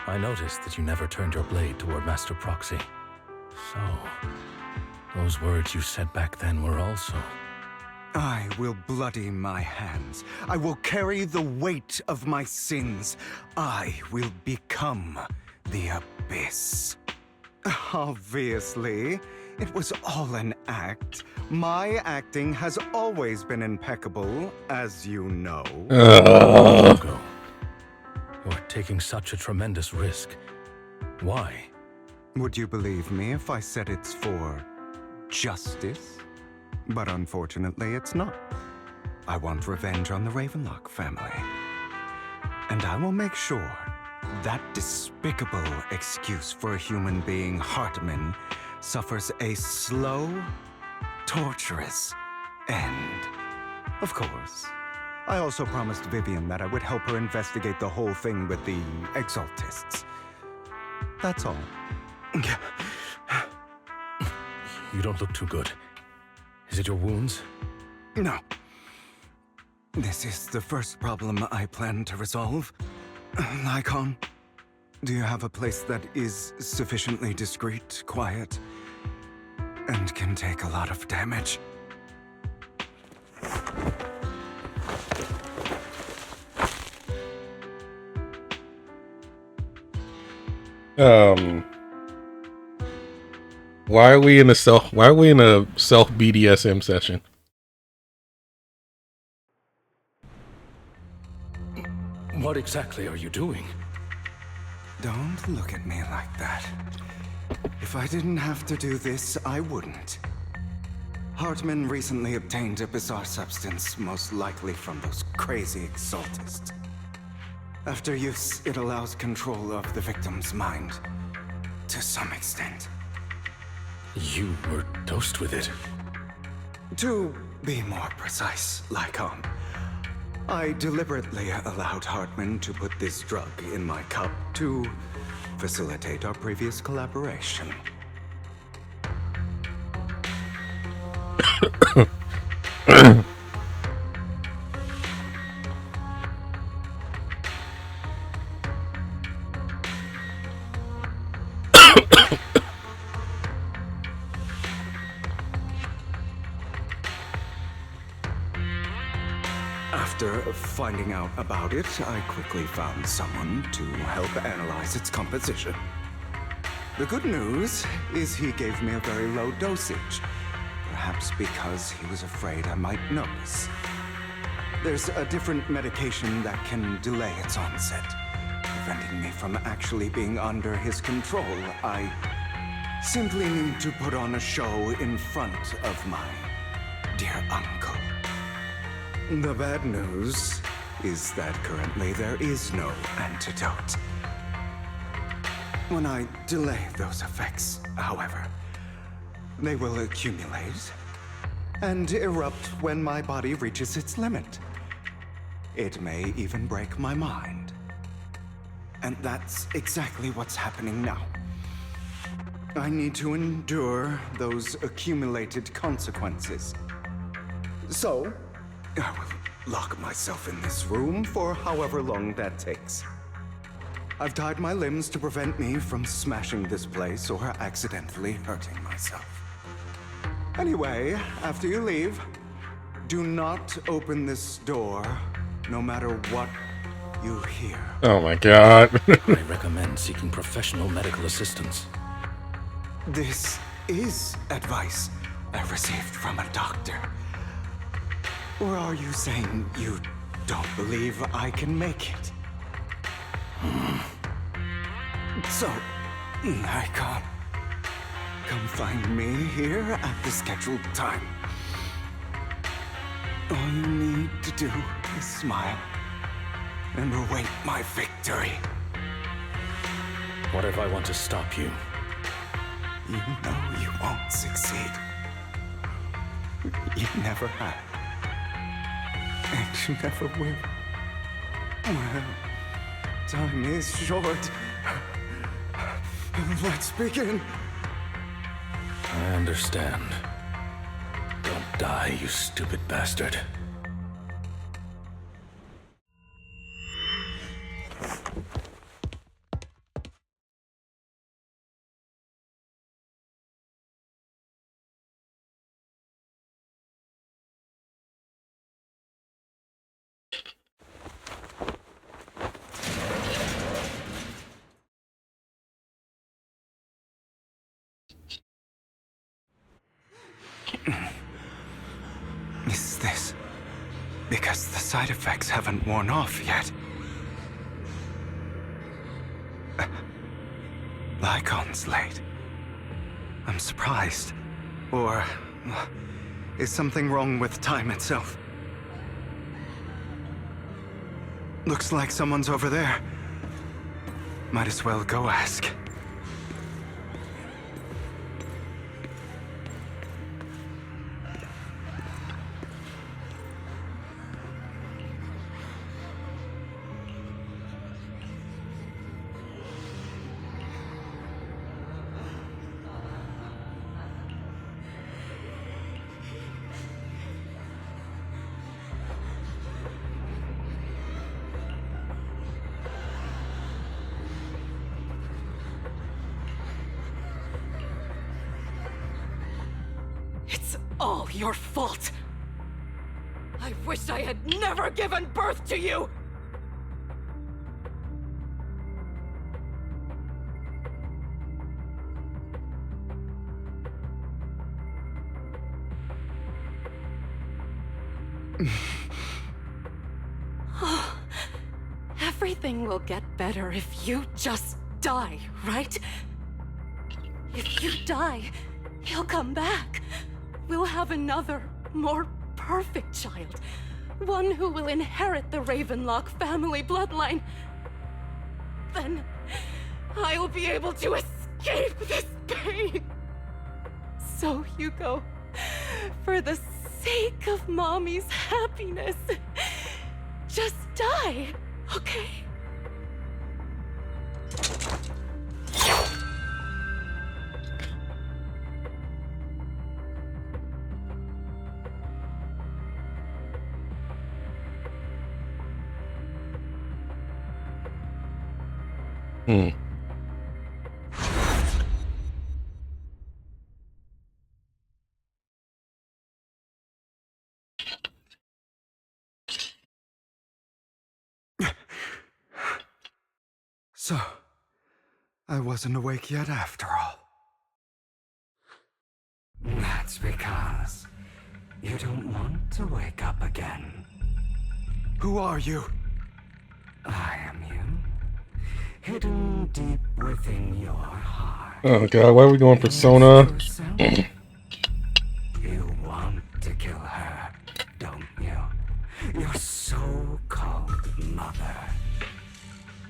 I noticed that you never turned your blade toward Master Proxy. So, those words you said back then were also... I will bloody my hands. I will carry the weight of my sins. I will become the Abyss. Obviously, it was all an act. My acting has always been impeccable, as you know. Hugo, you're taking such a tremendous risk. Why? Would you believe me if I said it's for justice? But unfortunately, it's not. I want revenge on the Ravenlock family. And I will make sure that despicable excuse for a human being, Hartman, suffers a slow, torturous end. Of course. I also promised Vivian that I would help her investigate the whole thing with the Exaltists. That's all. You don't look too good. Is it your wounds? No. This is the first problem I plan to resolve. Lycon, do you have a place that is sufficiently discreet, quiet, and can take a lot of damage? Why are we in a self BDSM session? What exactly are you doing? Don't look at me like that. If I didn't have to do this, I wouldn't. Hartman recently obtained a bizarre substance, most likely from those crazy Exaltists. After use, it allows control of the victim's mind. To some extent. You were dosed with it. To be more precise, Lycon, I deliberately allowed Hartman to put this drug in my cup to facilitate our previous collaboration. After finding out about it, I quickly found someone to help analyze its composition. The good news is he gave me a very low dosage, perhaps because he was afraid I might notice. There's a different medication that can delay its onset, preventing me from actually being under his control. I simply need to put on a show in front of my dear uncle. The bad news is that currently there is no antidote. When I delay those effects, however, they will accumulate and erupt when my body reaches its limit. It may even break my mind. And that's exactly what's happening now. I need to endure those accumulated consequences. So, I will lock myself in this room for however long that takes. I've tied my limbs to prevent me from smashing this place or accidentally hurting myself. Anyway, after you leave, do not open this door, no matter what you hear. Oh my god. I recommend seeking professional medical assistance. This is advice I received from a doctor. Or are you saying you don't believe I can make it? So, Lycon, come find me here at the scheduled time. All you need to do is smile and await my victory. What if I want to stop you? You know you won't succeed. You never have. And you never will. Well, time is short. Let's begin. I understand. Don't die, you stupid bastard. Is this because the side effects haven't worn off yet? Lycon's late. I'm surprised. Or Is something wrong with time itself? Looks like someone's over there. Might as well go ask. It's all your fault. I wish I had never given birth to you! Everything will get better if you just die, right? If you die, he'll come back. We'll have another, more perfect child. One who will inherit the Ravenlock family bloodline. Then I'll be able to escape this pain. So, Hugo, for the sake of Mommy's happiness, just die, okay? So, I wasn't awake yet after all. That's because you don't want to wake up again. Who are you? I am you, hidden deep within your heart. Oh god, why are we going Persona? You want to kill her, don't you? Your so-called mother.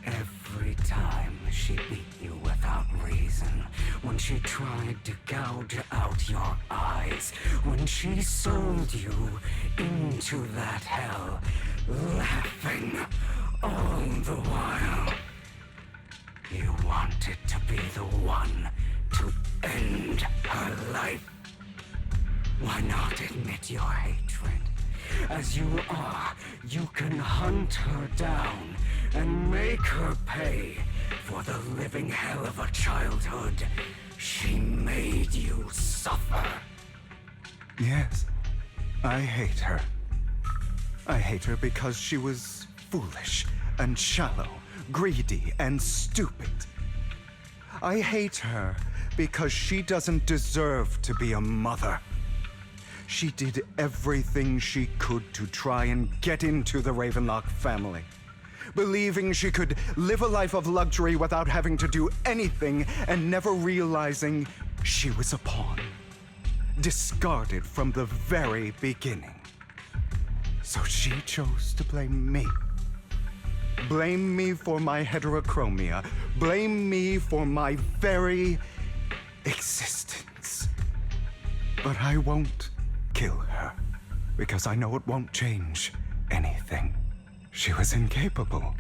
Every time she beat you without reason, when she tried to gouge out your eyes, when she sold you into that hell, laughing all the while. You wanted to be the one to end her life. Why not admit your hatred? As you are, you can hunt her down and make her pay for the living hell of a childhood she made you suffer. Yes, I hate her. I hate her because she was foolish and shallow, greedy and stupid. I hate her because she doesn't deserve to be a mother. She did everything she could to try and get into the Ravenlock family, believing she could live a life of luxury without having to do anything and never realizing she was a pawn, discarded from the very beginning. So she chose to blame me. Blame me for my heterochromia. Blame me for my very existence. But I won't kill her, because I know it won't change anything. She was incapable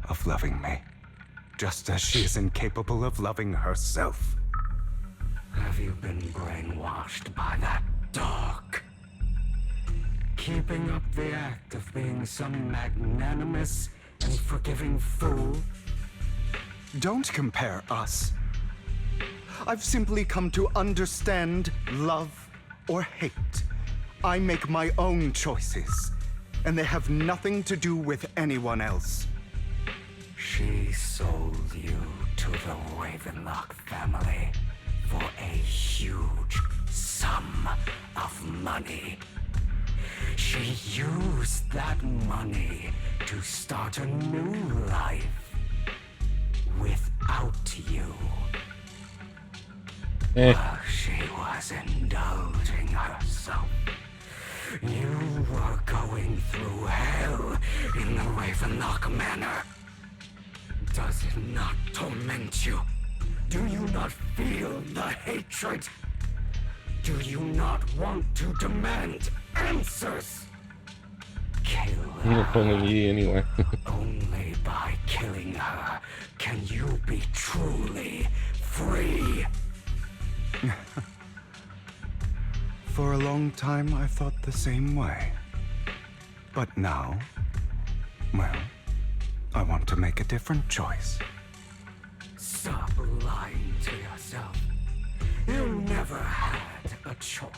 of loving me, just as she is incapable of loving herself. Have you been brainwashed by that dog? Keeping up the act of being some magnanimous and forgiving fool? Don't compare us. I've simply come to understand love or hate. I make my own choices, and they have nothing to do with anyone else. She sold you to the Ravenlock family for a huge sum of money. She used that money to start a new life without you. While she was indulging herself You were going through hell in the Ravenlock Manor. Does it not torment you? Do you not feel the hatred? Do you not want to demand answers? Kill her. Only me anyway. Only by killing her can you be truly free. For a long time, I thought the same way. But now, well, I want to make a different choice. Stop lying to yourself. You never had a choice.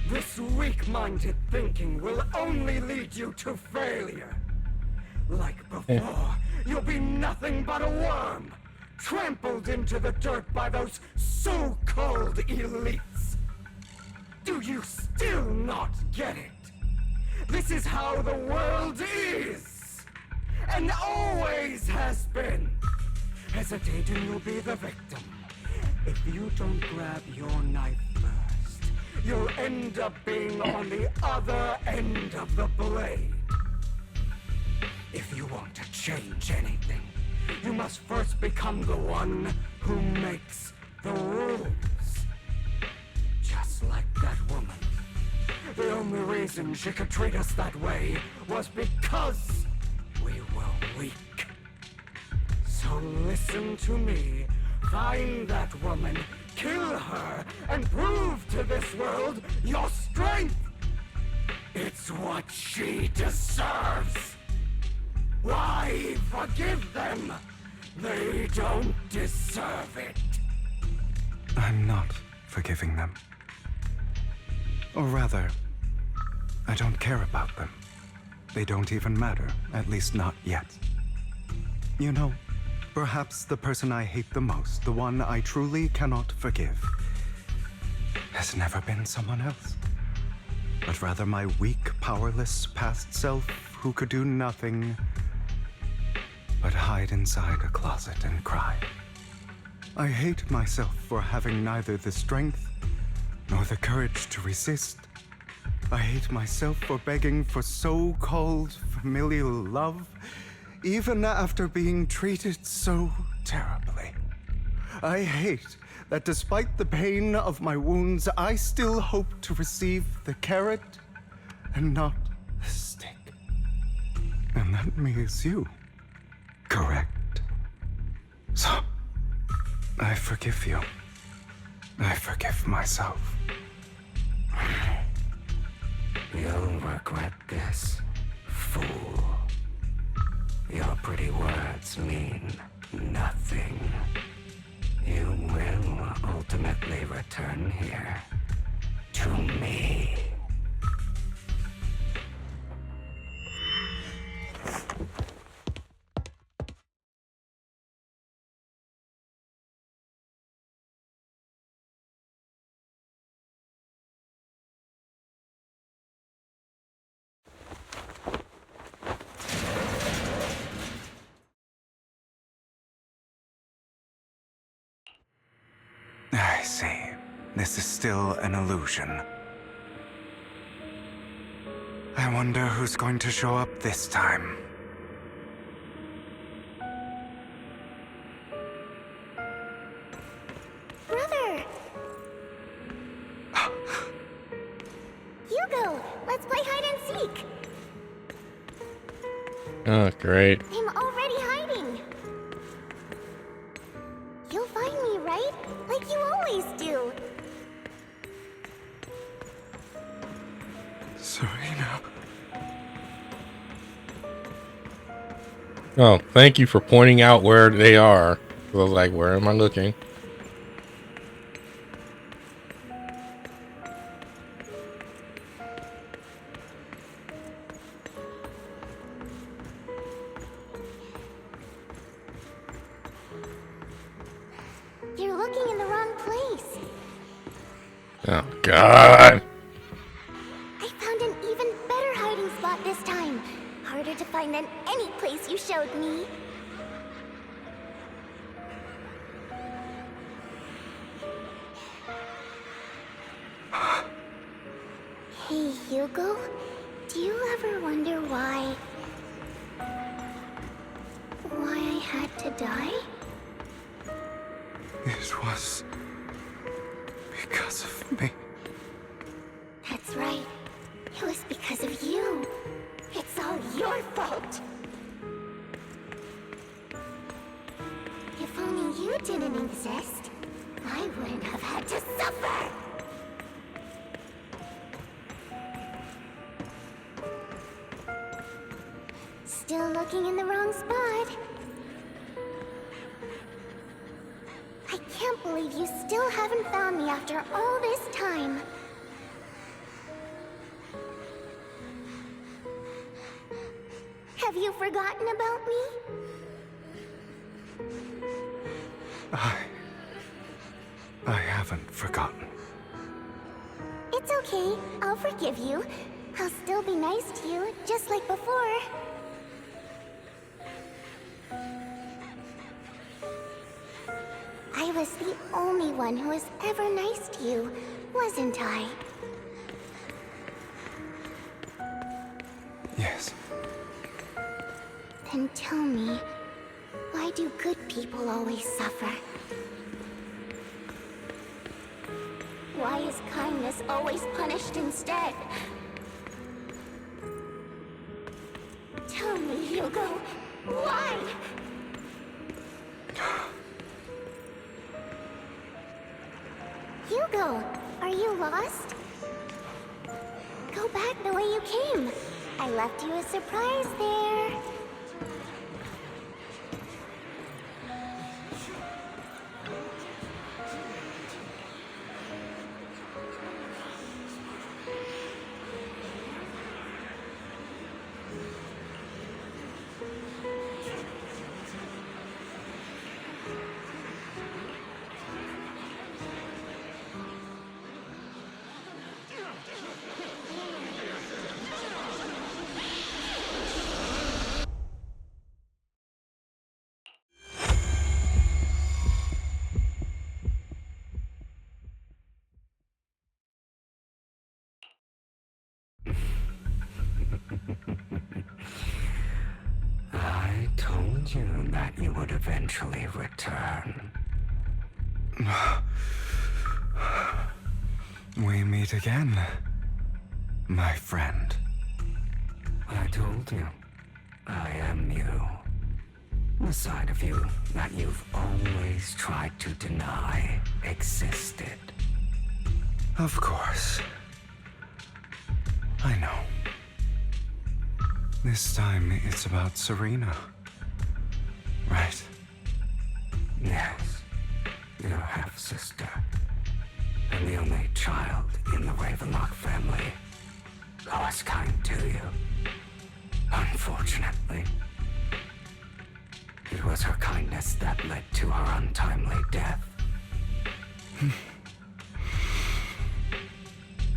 This weak-minded thinking will only lead you to failure. Like before, you'll be nothing but a worm, trampled into the dirt by those so-called elites. Do you still not get it? This is how the world is, and always has been. Hesitating, you'll be the victim. If you don't grab your knife first, you'll end up being on the other end of the blade. If you want to change anything, you must first become the one who makes the rules. Just like that woman. The only reason she could treat us that way was because we were weak. So listen to me. Find that woman, kill her, and prove to this world your strength. It's what she deserves. Why forgive them? They don't deserve it. I'm not forgiving them. Or rather, I don't care about them. They don't even matter, at least not yet. You know, perhaps the person I hate the most, the one I truly cannot forgive, has never been someone else, but rather my weak, powerless past self who could do nothing but hide inside a closet and cry. I hate myself for having neither the strength nor the courage to resist. I hate myself for begging for so-called familial love, even after being treated so terribly. I hate that despite the pain of my wounds, I still hope to receive the carrot and not the stick. And that means you, correct? So, I forgive you. I forgive myself. You'll regret this, fool. Your pretty words mean nothing. You will ultimately return here to me. I see. This is still an illusion. I wonder who's going to show up this time. Brother! Hugo, let's play hide and seek. Oh, great. I'm already hiding. You'll find me, right? Like you always do. Serena. Oh, thank you for pointing out where they are. I was like, where am I looking? You're looking in the wrong place. Oh, God. I found an even better hiding spot this time. Harder to find than any place you showed me. Hey, Hugo, do you ever wonder why I had to die? It was because of me. That's right. It was because of you. It's all your fault. If only you didn't exist, I wouldn't have had to suffer. Still looking in the wrong spot. I can't believe you still haven't found me after all this time. Have you forgotten about me? I haven't forgotten. It's okay. I'll forgive you. I'll still be nice to you, just like before. I was the only one who was ever nice to you, wasn't I? Yes. Then tell me, why do good people always suffer? Why is kindness always punished instead? Tell me, Hugo, why? Hugo, are you lost? Go back the way you came. I left you a surprise there. I told you that you would eventually return. We meet again, my friend. I told you, I am you. The side of you that you've always tried to deny existed. Of course. I know. This time it's about Serena. Right? Yes, your half-sister. And the only child in the Ravenlock family who was kind to you. Unfortunately, it was her kindness that led to her untimely death.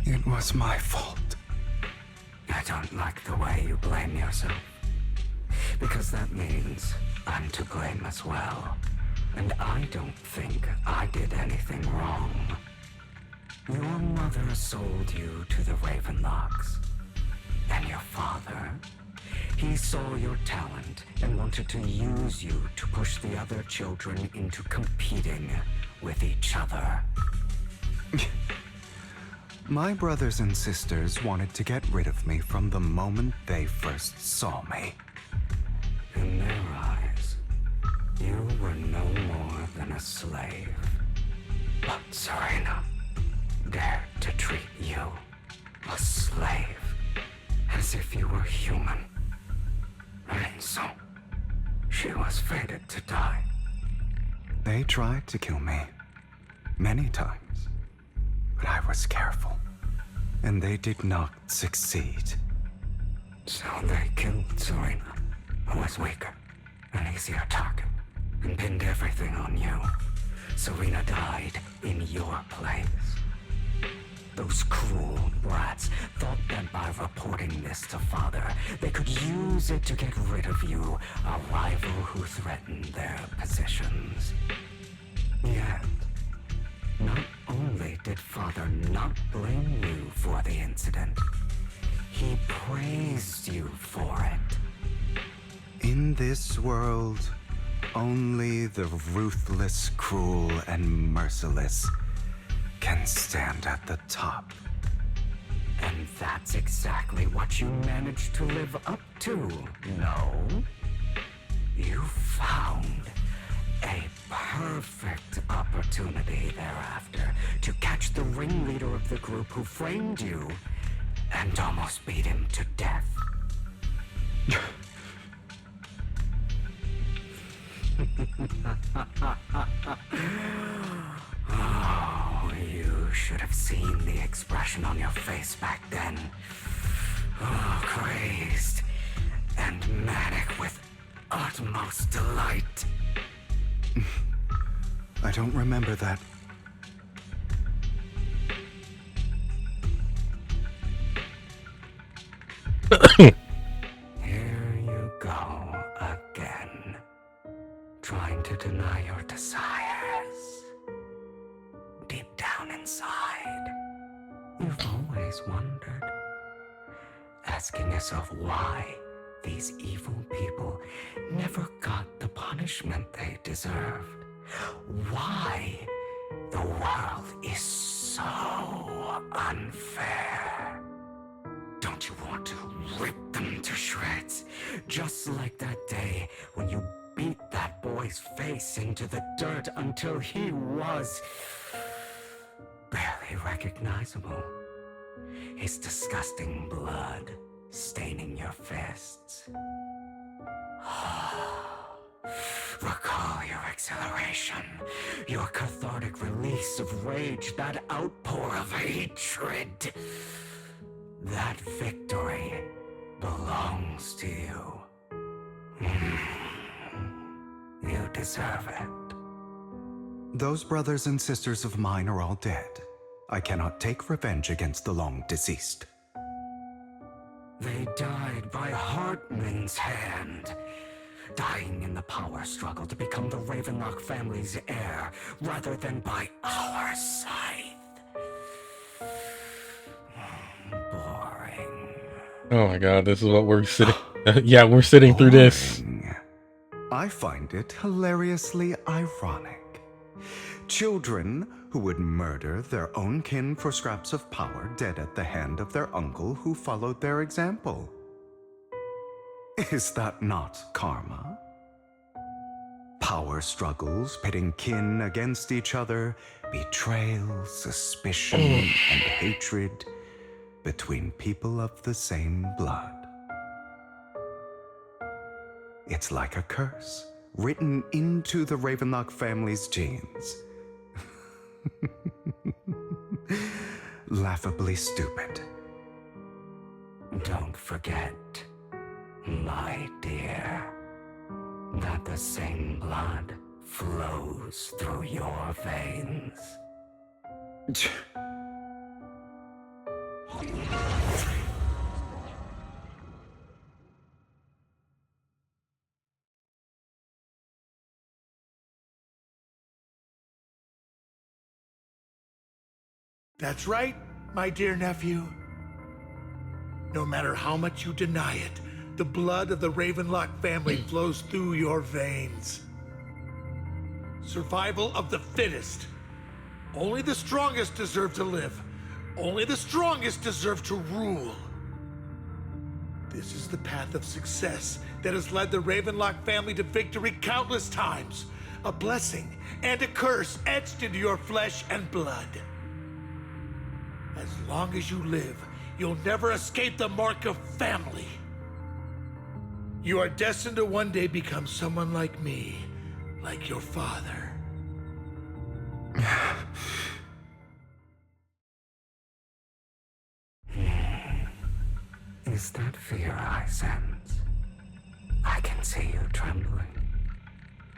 It was my fault. I don't like the way you blame yourself. Because that means I'm to blame as well. And I don't think I did anything wrong. Your mother sold you to the Ravenlocks. And your father, he saw your talent and wanted to use you to push the other children into competing with each other. My brothers and sisters wanted to get rid of me from the moment they first saw me. In their eyes, you were no more than a slave. But Serena dared to treat you, a slave, as if you were human. And so, she was fated to die. They tried to kill me many times, but I was careful, and they did not succeed. So they killed Serena, who was weaker, an easier target, and pinned everything on you. Serena died in your place. Those cruel brats thought that by reporting this to Father, they could use it to get rid of you, a rival who threatened their positions. Yet, not only did Father not blame you for the incident, He praised you for it. In this world, only the ruthless, cruel, and merciless can stand at the top. And that's exactly what you managed to live up to, no? You found a perfect opportunity thereafter to catch the ringleader of the group who framed you and almost beat him to death. Oh, you should have seen the expression on your face back then. Oh, crazed and manic with utmost delight. I don't remember that. Here you go again, trying to deny your desires. Deep down inside, you've always wondered, asking yourself why these evil people never got the punishment they deserved. Why the world is so unfair. Don't you want to rip them to shreds? Just like that day when you beat that boy's face into the dirt until he was barely recognizable. His disgusting blood staining your fists. Recall your exhilaration, your cathartic release of rage, that outpour of hatred. That victory belongs to you. You deserve it. Those brothers and sisters of mine are all dead. I cannot take revenge against the long deceased. They died by Hartman's hand, dying in the power struggle to become the Ravenlock family's heir, rather than by our scythe. Boring. Oh my god, this is what we're sitting... yeah, we're sitting through this. I find it hilariously ironic. Children who would murder their own kin for scraps of power dead at the hand of their uncle who followed their example. Is that not karma? Power struggles pitting kin against each other, betrayal, suspicion, and hatred between people of the same blood. It's like a curse written into the Ravenlock family's genes. Laughably stupid. Don't forget, my dear, that the same blood flows through your veins. That's right, my dear nephew. No matter how much you deny it, the blood of the Ravenlock family flows through your veins. Survival of the fittest. Only the strongest deserve to live. Only the strongest deserve to rule. This is the path of success that has led the Ravenlock family to victory countless times. A blessing and a curse etched into your flesh and blood. As long as you live, you'll never escape the mark of family. You are destined to one day become someone like me, like your father. Is that fear I sense? I can see you trembling.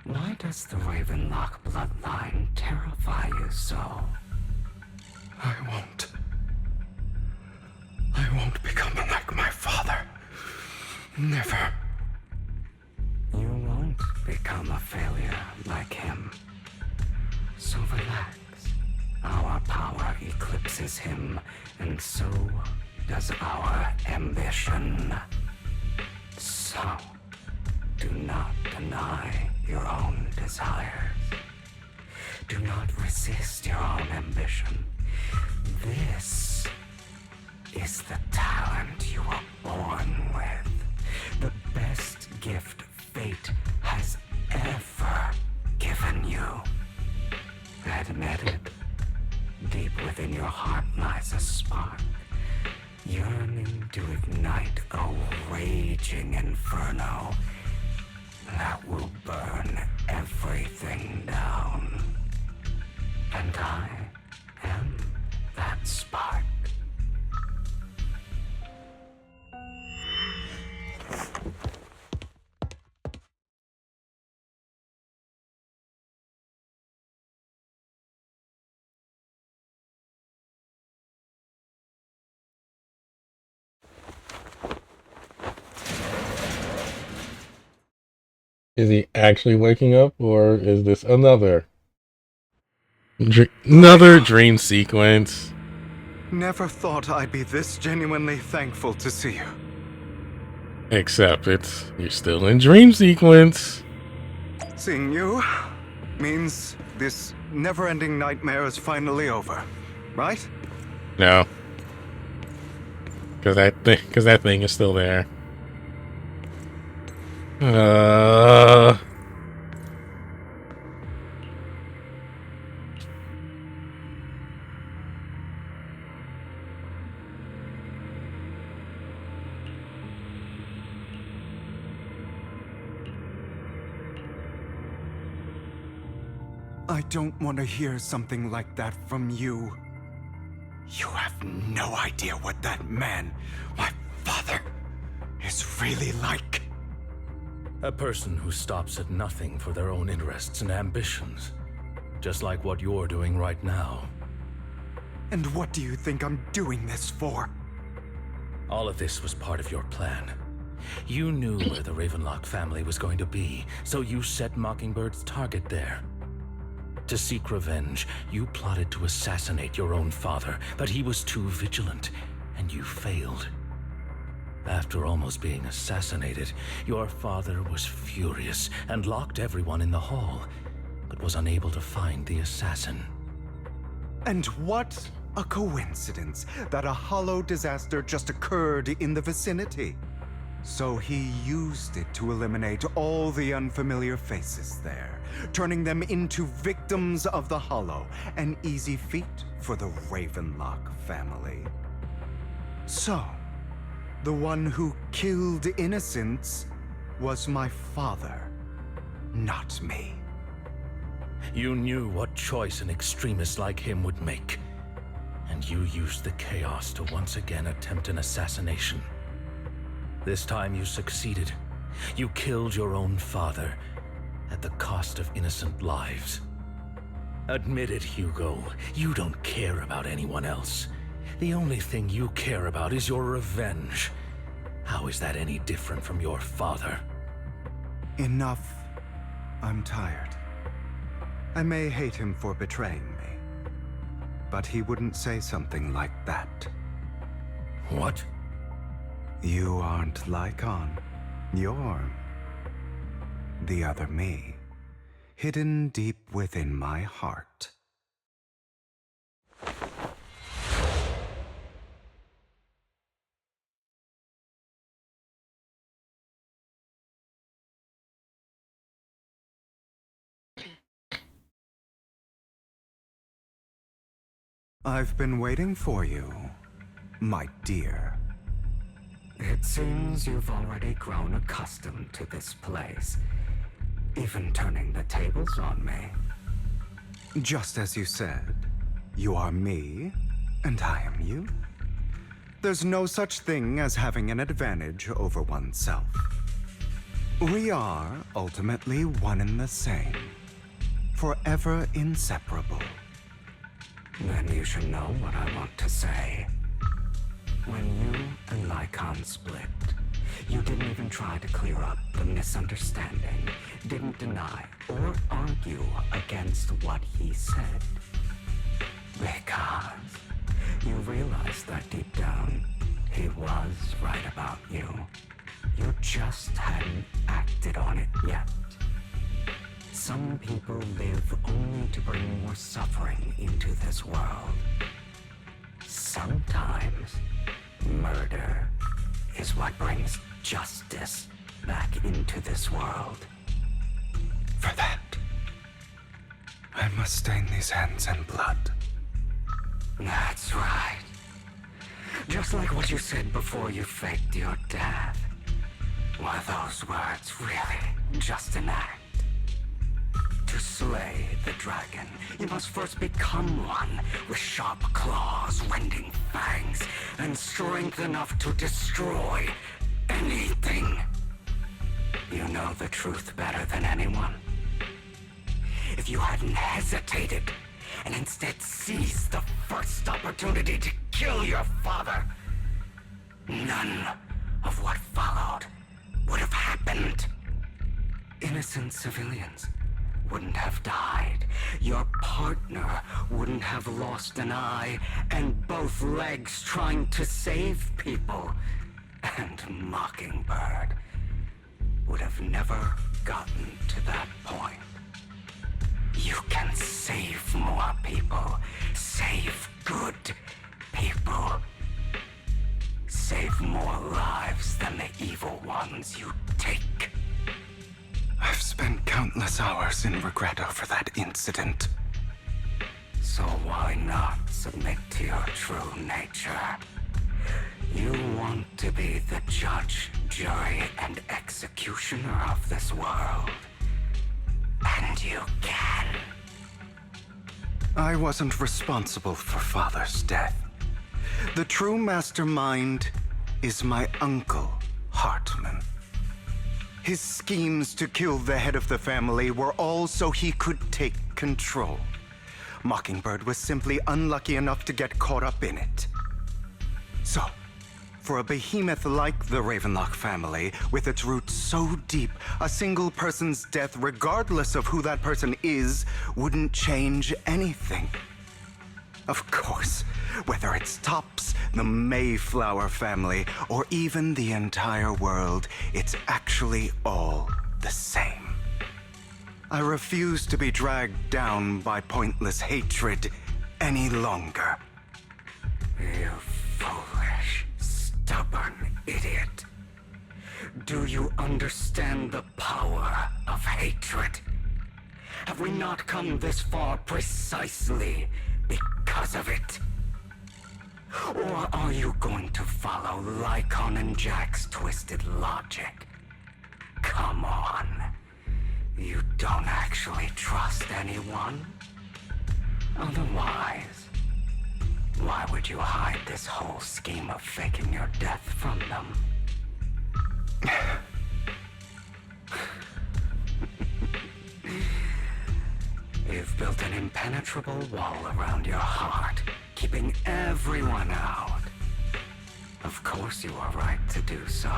Why does the Ravenlock bloodline terrify you so? I won't become like my father. Never. You won't become a failure like him. So relax. Our power eclipses him, and so as our ambition. So, do not deny your own desires. Do not resist your own ambition. This is the talent you were born with. The best gift fate has ever given you. Admit it. Deep within your heart lies a spark, yearning to ignite a raging inferno that will burn everything down. And I am that spark. Is he actually waking up, or is this another dream sequence? Never thought I'd be this genuinely thankful to see you. Except you're still in dream sequence. Seeing you means this never-ending nightmare is finally over, right? No. Because that thing is still there. I don't want to hear something like that from you. You have no idea what that man, my father, is really like. A person who stops at nothing for their own interests and ambitions. Just like what you're doing right now. And what do you think I'm doing this for? All of this was part of your plan. You knew where the Ravenlock family was going to be, so you set Mockingbird's target there. To seek revenge, you plotted to assassinate your own father, but he was too vigilant, and you failed. After almost being assassinated, your father was furious and locked everyone in the hall, but was unable to find the assassin. And what a coincidence that a hollow disaster just occurred in the vicinity. So he used it to eliminate all the unfamiliar faces there, turning them into victims of the hollow, an easy feat for the Ravenlock family. So, the one who killed innocents was my father, not me. You knew what choice an extremist like him would make, and you used the chaos to once again attempt an assassination. This time you succeeded. You killed your own father at the cost of innocent lives. Admit it, Hugo. You don't care about anyone else. The only thing you care about is your revenge. How is that any different from your father? Enough. I'm tired. I may hate him for betraying me, but he wouldn't say something like that. What? You aren't Lycon. You're the other me, hidden deep within my heart. I've been waiting for you, my dear. It seems you've already grown accustomed to this place, even turning the tables on me. Just as you said, you are me, and I am you. There's no such thing as having an advantage over oneself. We are ultimately one and the same, forever inseparable. Then you should know what I want to say. When you and Lycon split, you didn't even try to clear up the misunderstanding, didn't deny or argue against what he said. Because you realized that deep down, He was right about you. You just hadn't acted on it yet. Some people live only to bring more suffering into this world. Sometimes, murder is what brings justice back into this world. For that, I must stain these hands in blood. That's right. Just like what you said before you faked your death. Were those words really just an act? To slay the dragon, you must first become one with sharp claws, rending fangs, and strength enough to destroy anything. You know the truth better than anyone. If you hadn't hesitated and instead seized the first opportunity to kill your father, none of what followed would have happened. Innocent civilians wouldn't have died. Your partner wouldn't have lost an eye and both legs trying to save people. And Mockingbird would have never gotten to that point. You can save more people. Save good people. Save more lives than the evil ones you take. I've spent countless hours in regret over that incident. So why not submit to your true nature? You want to be the judge, jury, and executioner of this world. And you can. I wasn't responsible for Father's death. The true mastermind is my uncle, Hartman. His schemes to kill the head of the family were all so he could take control. Mockingbird was simply unlucky enough to get caught up in it. So, for a behemoth like the Ravenlock family, with its roots so deep, a single person's death, regardless of who that person is, wouldn't change anything. Of course, whether it's Tops, the Mayflower family, or even the entire world, it's actually all the same. I refuse to be dragged down by pointless hatred any longer. You foolish, stubborn idiot. Do you understand the power of hatred? Have we not come this far precisely because of it? Or are you going to follow Lycon and Jack's twisted logic? Come on. You don't actually trust anyone? Otherwise, why would you hide this whole scheme of faking your death from them? You've built an impenetrable wall around your heart, keeping everyone out. Of course you are right to do so.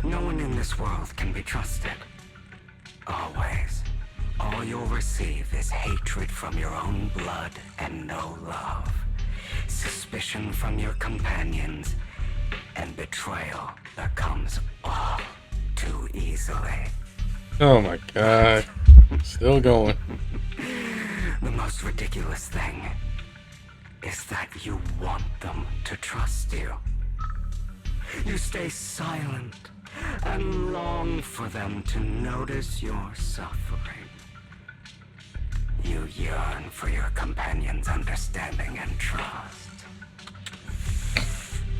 No one in this world can be trusted. Always. All you'll receive is hatred from your own blood and no love. Suspicion from your companions, and betrayal that comes all too easily. Oh my god. Still going. The most ridiculous thing is that you want them to trust you. You stay silent and long for them to notice your suffering. You yearn for your companion's understanding and trust.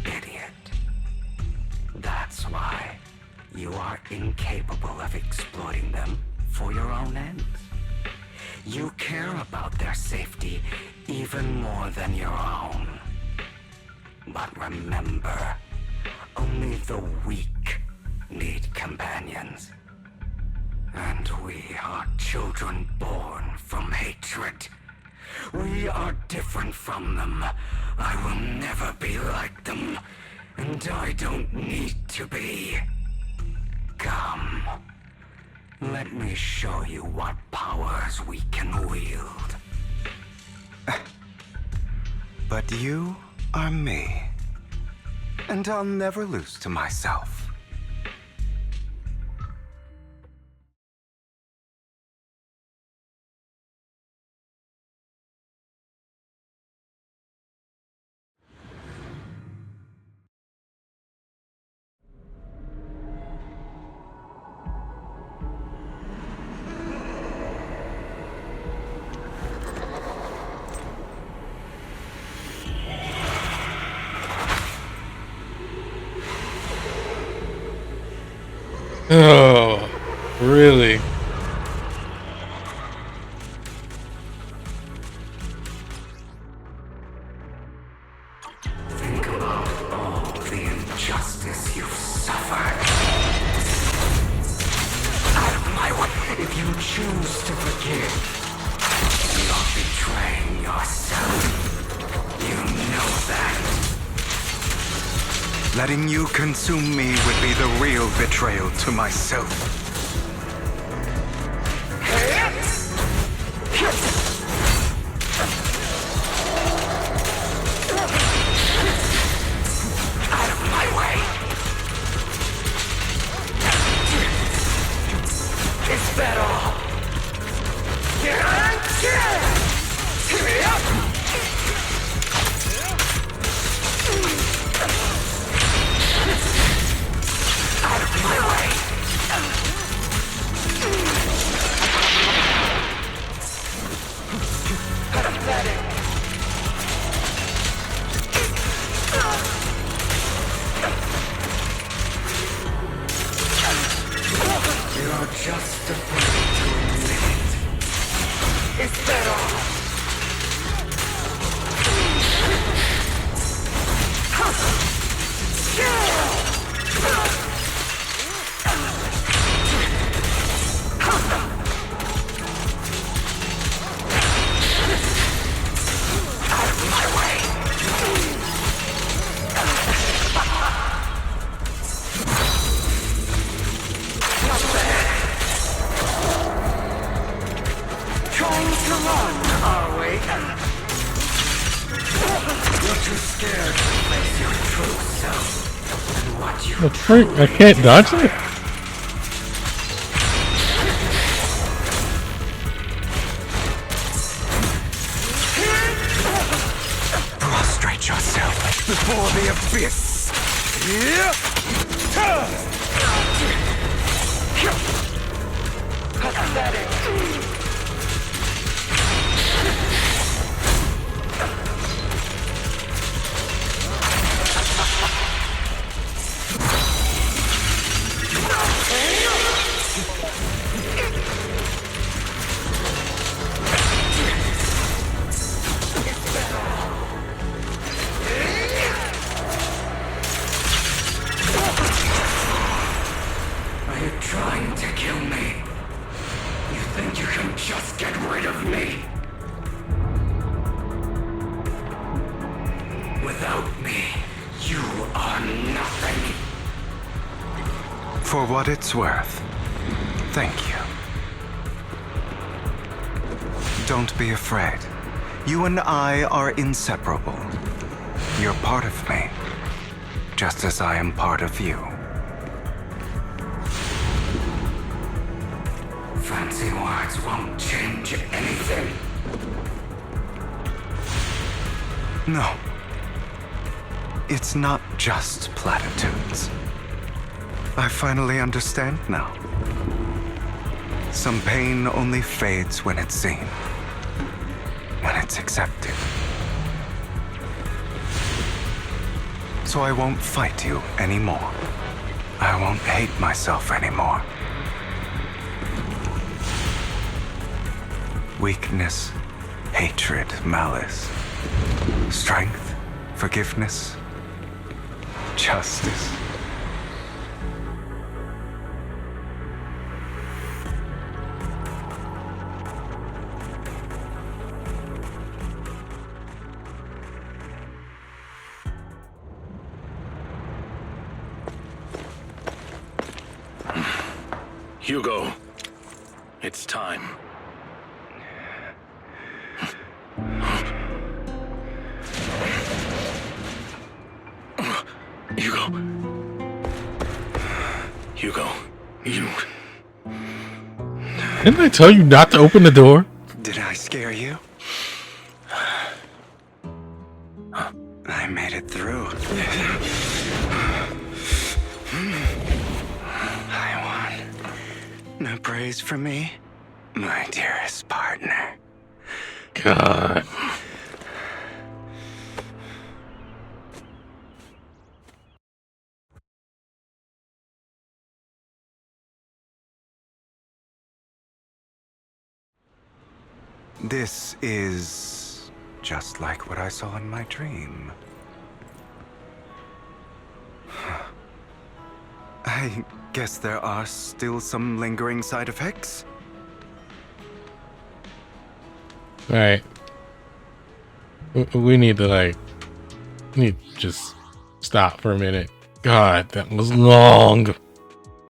Idiot. That's why you are incapable of exploiting them for your own ends. You care about their safety even more than your own. But remember, only the weak need companions. And we are children born from hatred. We are different from them. I will never be like them, and I don't need to be. Come. Let me show you what powers we can wield. But you are me. And I'll never lose to myself. Oh, really? Think about all the injustice you've suffered. Out of my way. If you choose to forgive, you're betraying yourself. You know that. Letting you consume me would be the real betrayal to myself. Out of my way. Is that all? Hit me up! Out of my way! Pathetic! You're just afraid to admit it. Is that all? Trying to run, are we? You're too scared to face your true self and what you The freak? I can't dodge it? Prostrate yourself before the abyss. pathetic. Are you trying to kill me? You think you can just get rid of me? Without me, you are nothing. For what it's worth, thank you. Don't be afraid. You and I are inseparable. You're part of me, just as I am part of you. Fancy words won't change anything. No. It's not just platitudes. I finally understand now. Some pain only fades when it's seen, when it's accepted. So I won't fight you anymore. I won't hate myself anymore. Weakness, hatred, malice, strength, forgiveness, justice. Hugo, it's time. You... Didn't I tell you not to open the door? Did I scare you? I made it through. I won. No praise for me, my dearest partner. God. This is just like what I saw in my dream. I guess there are still some lingering side effects. Alright. We need to just stop for a minute. God, that was long.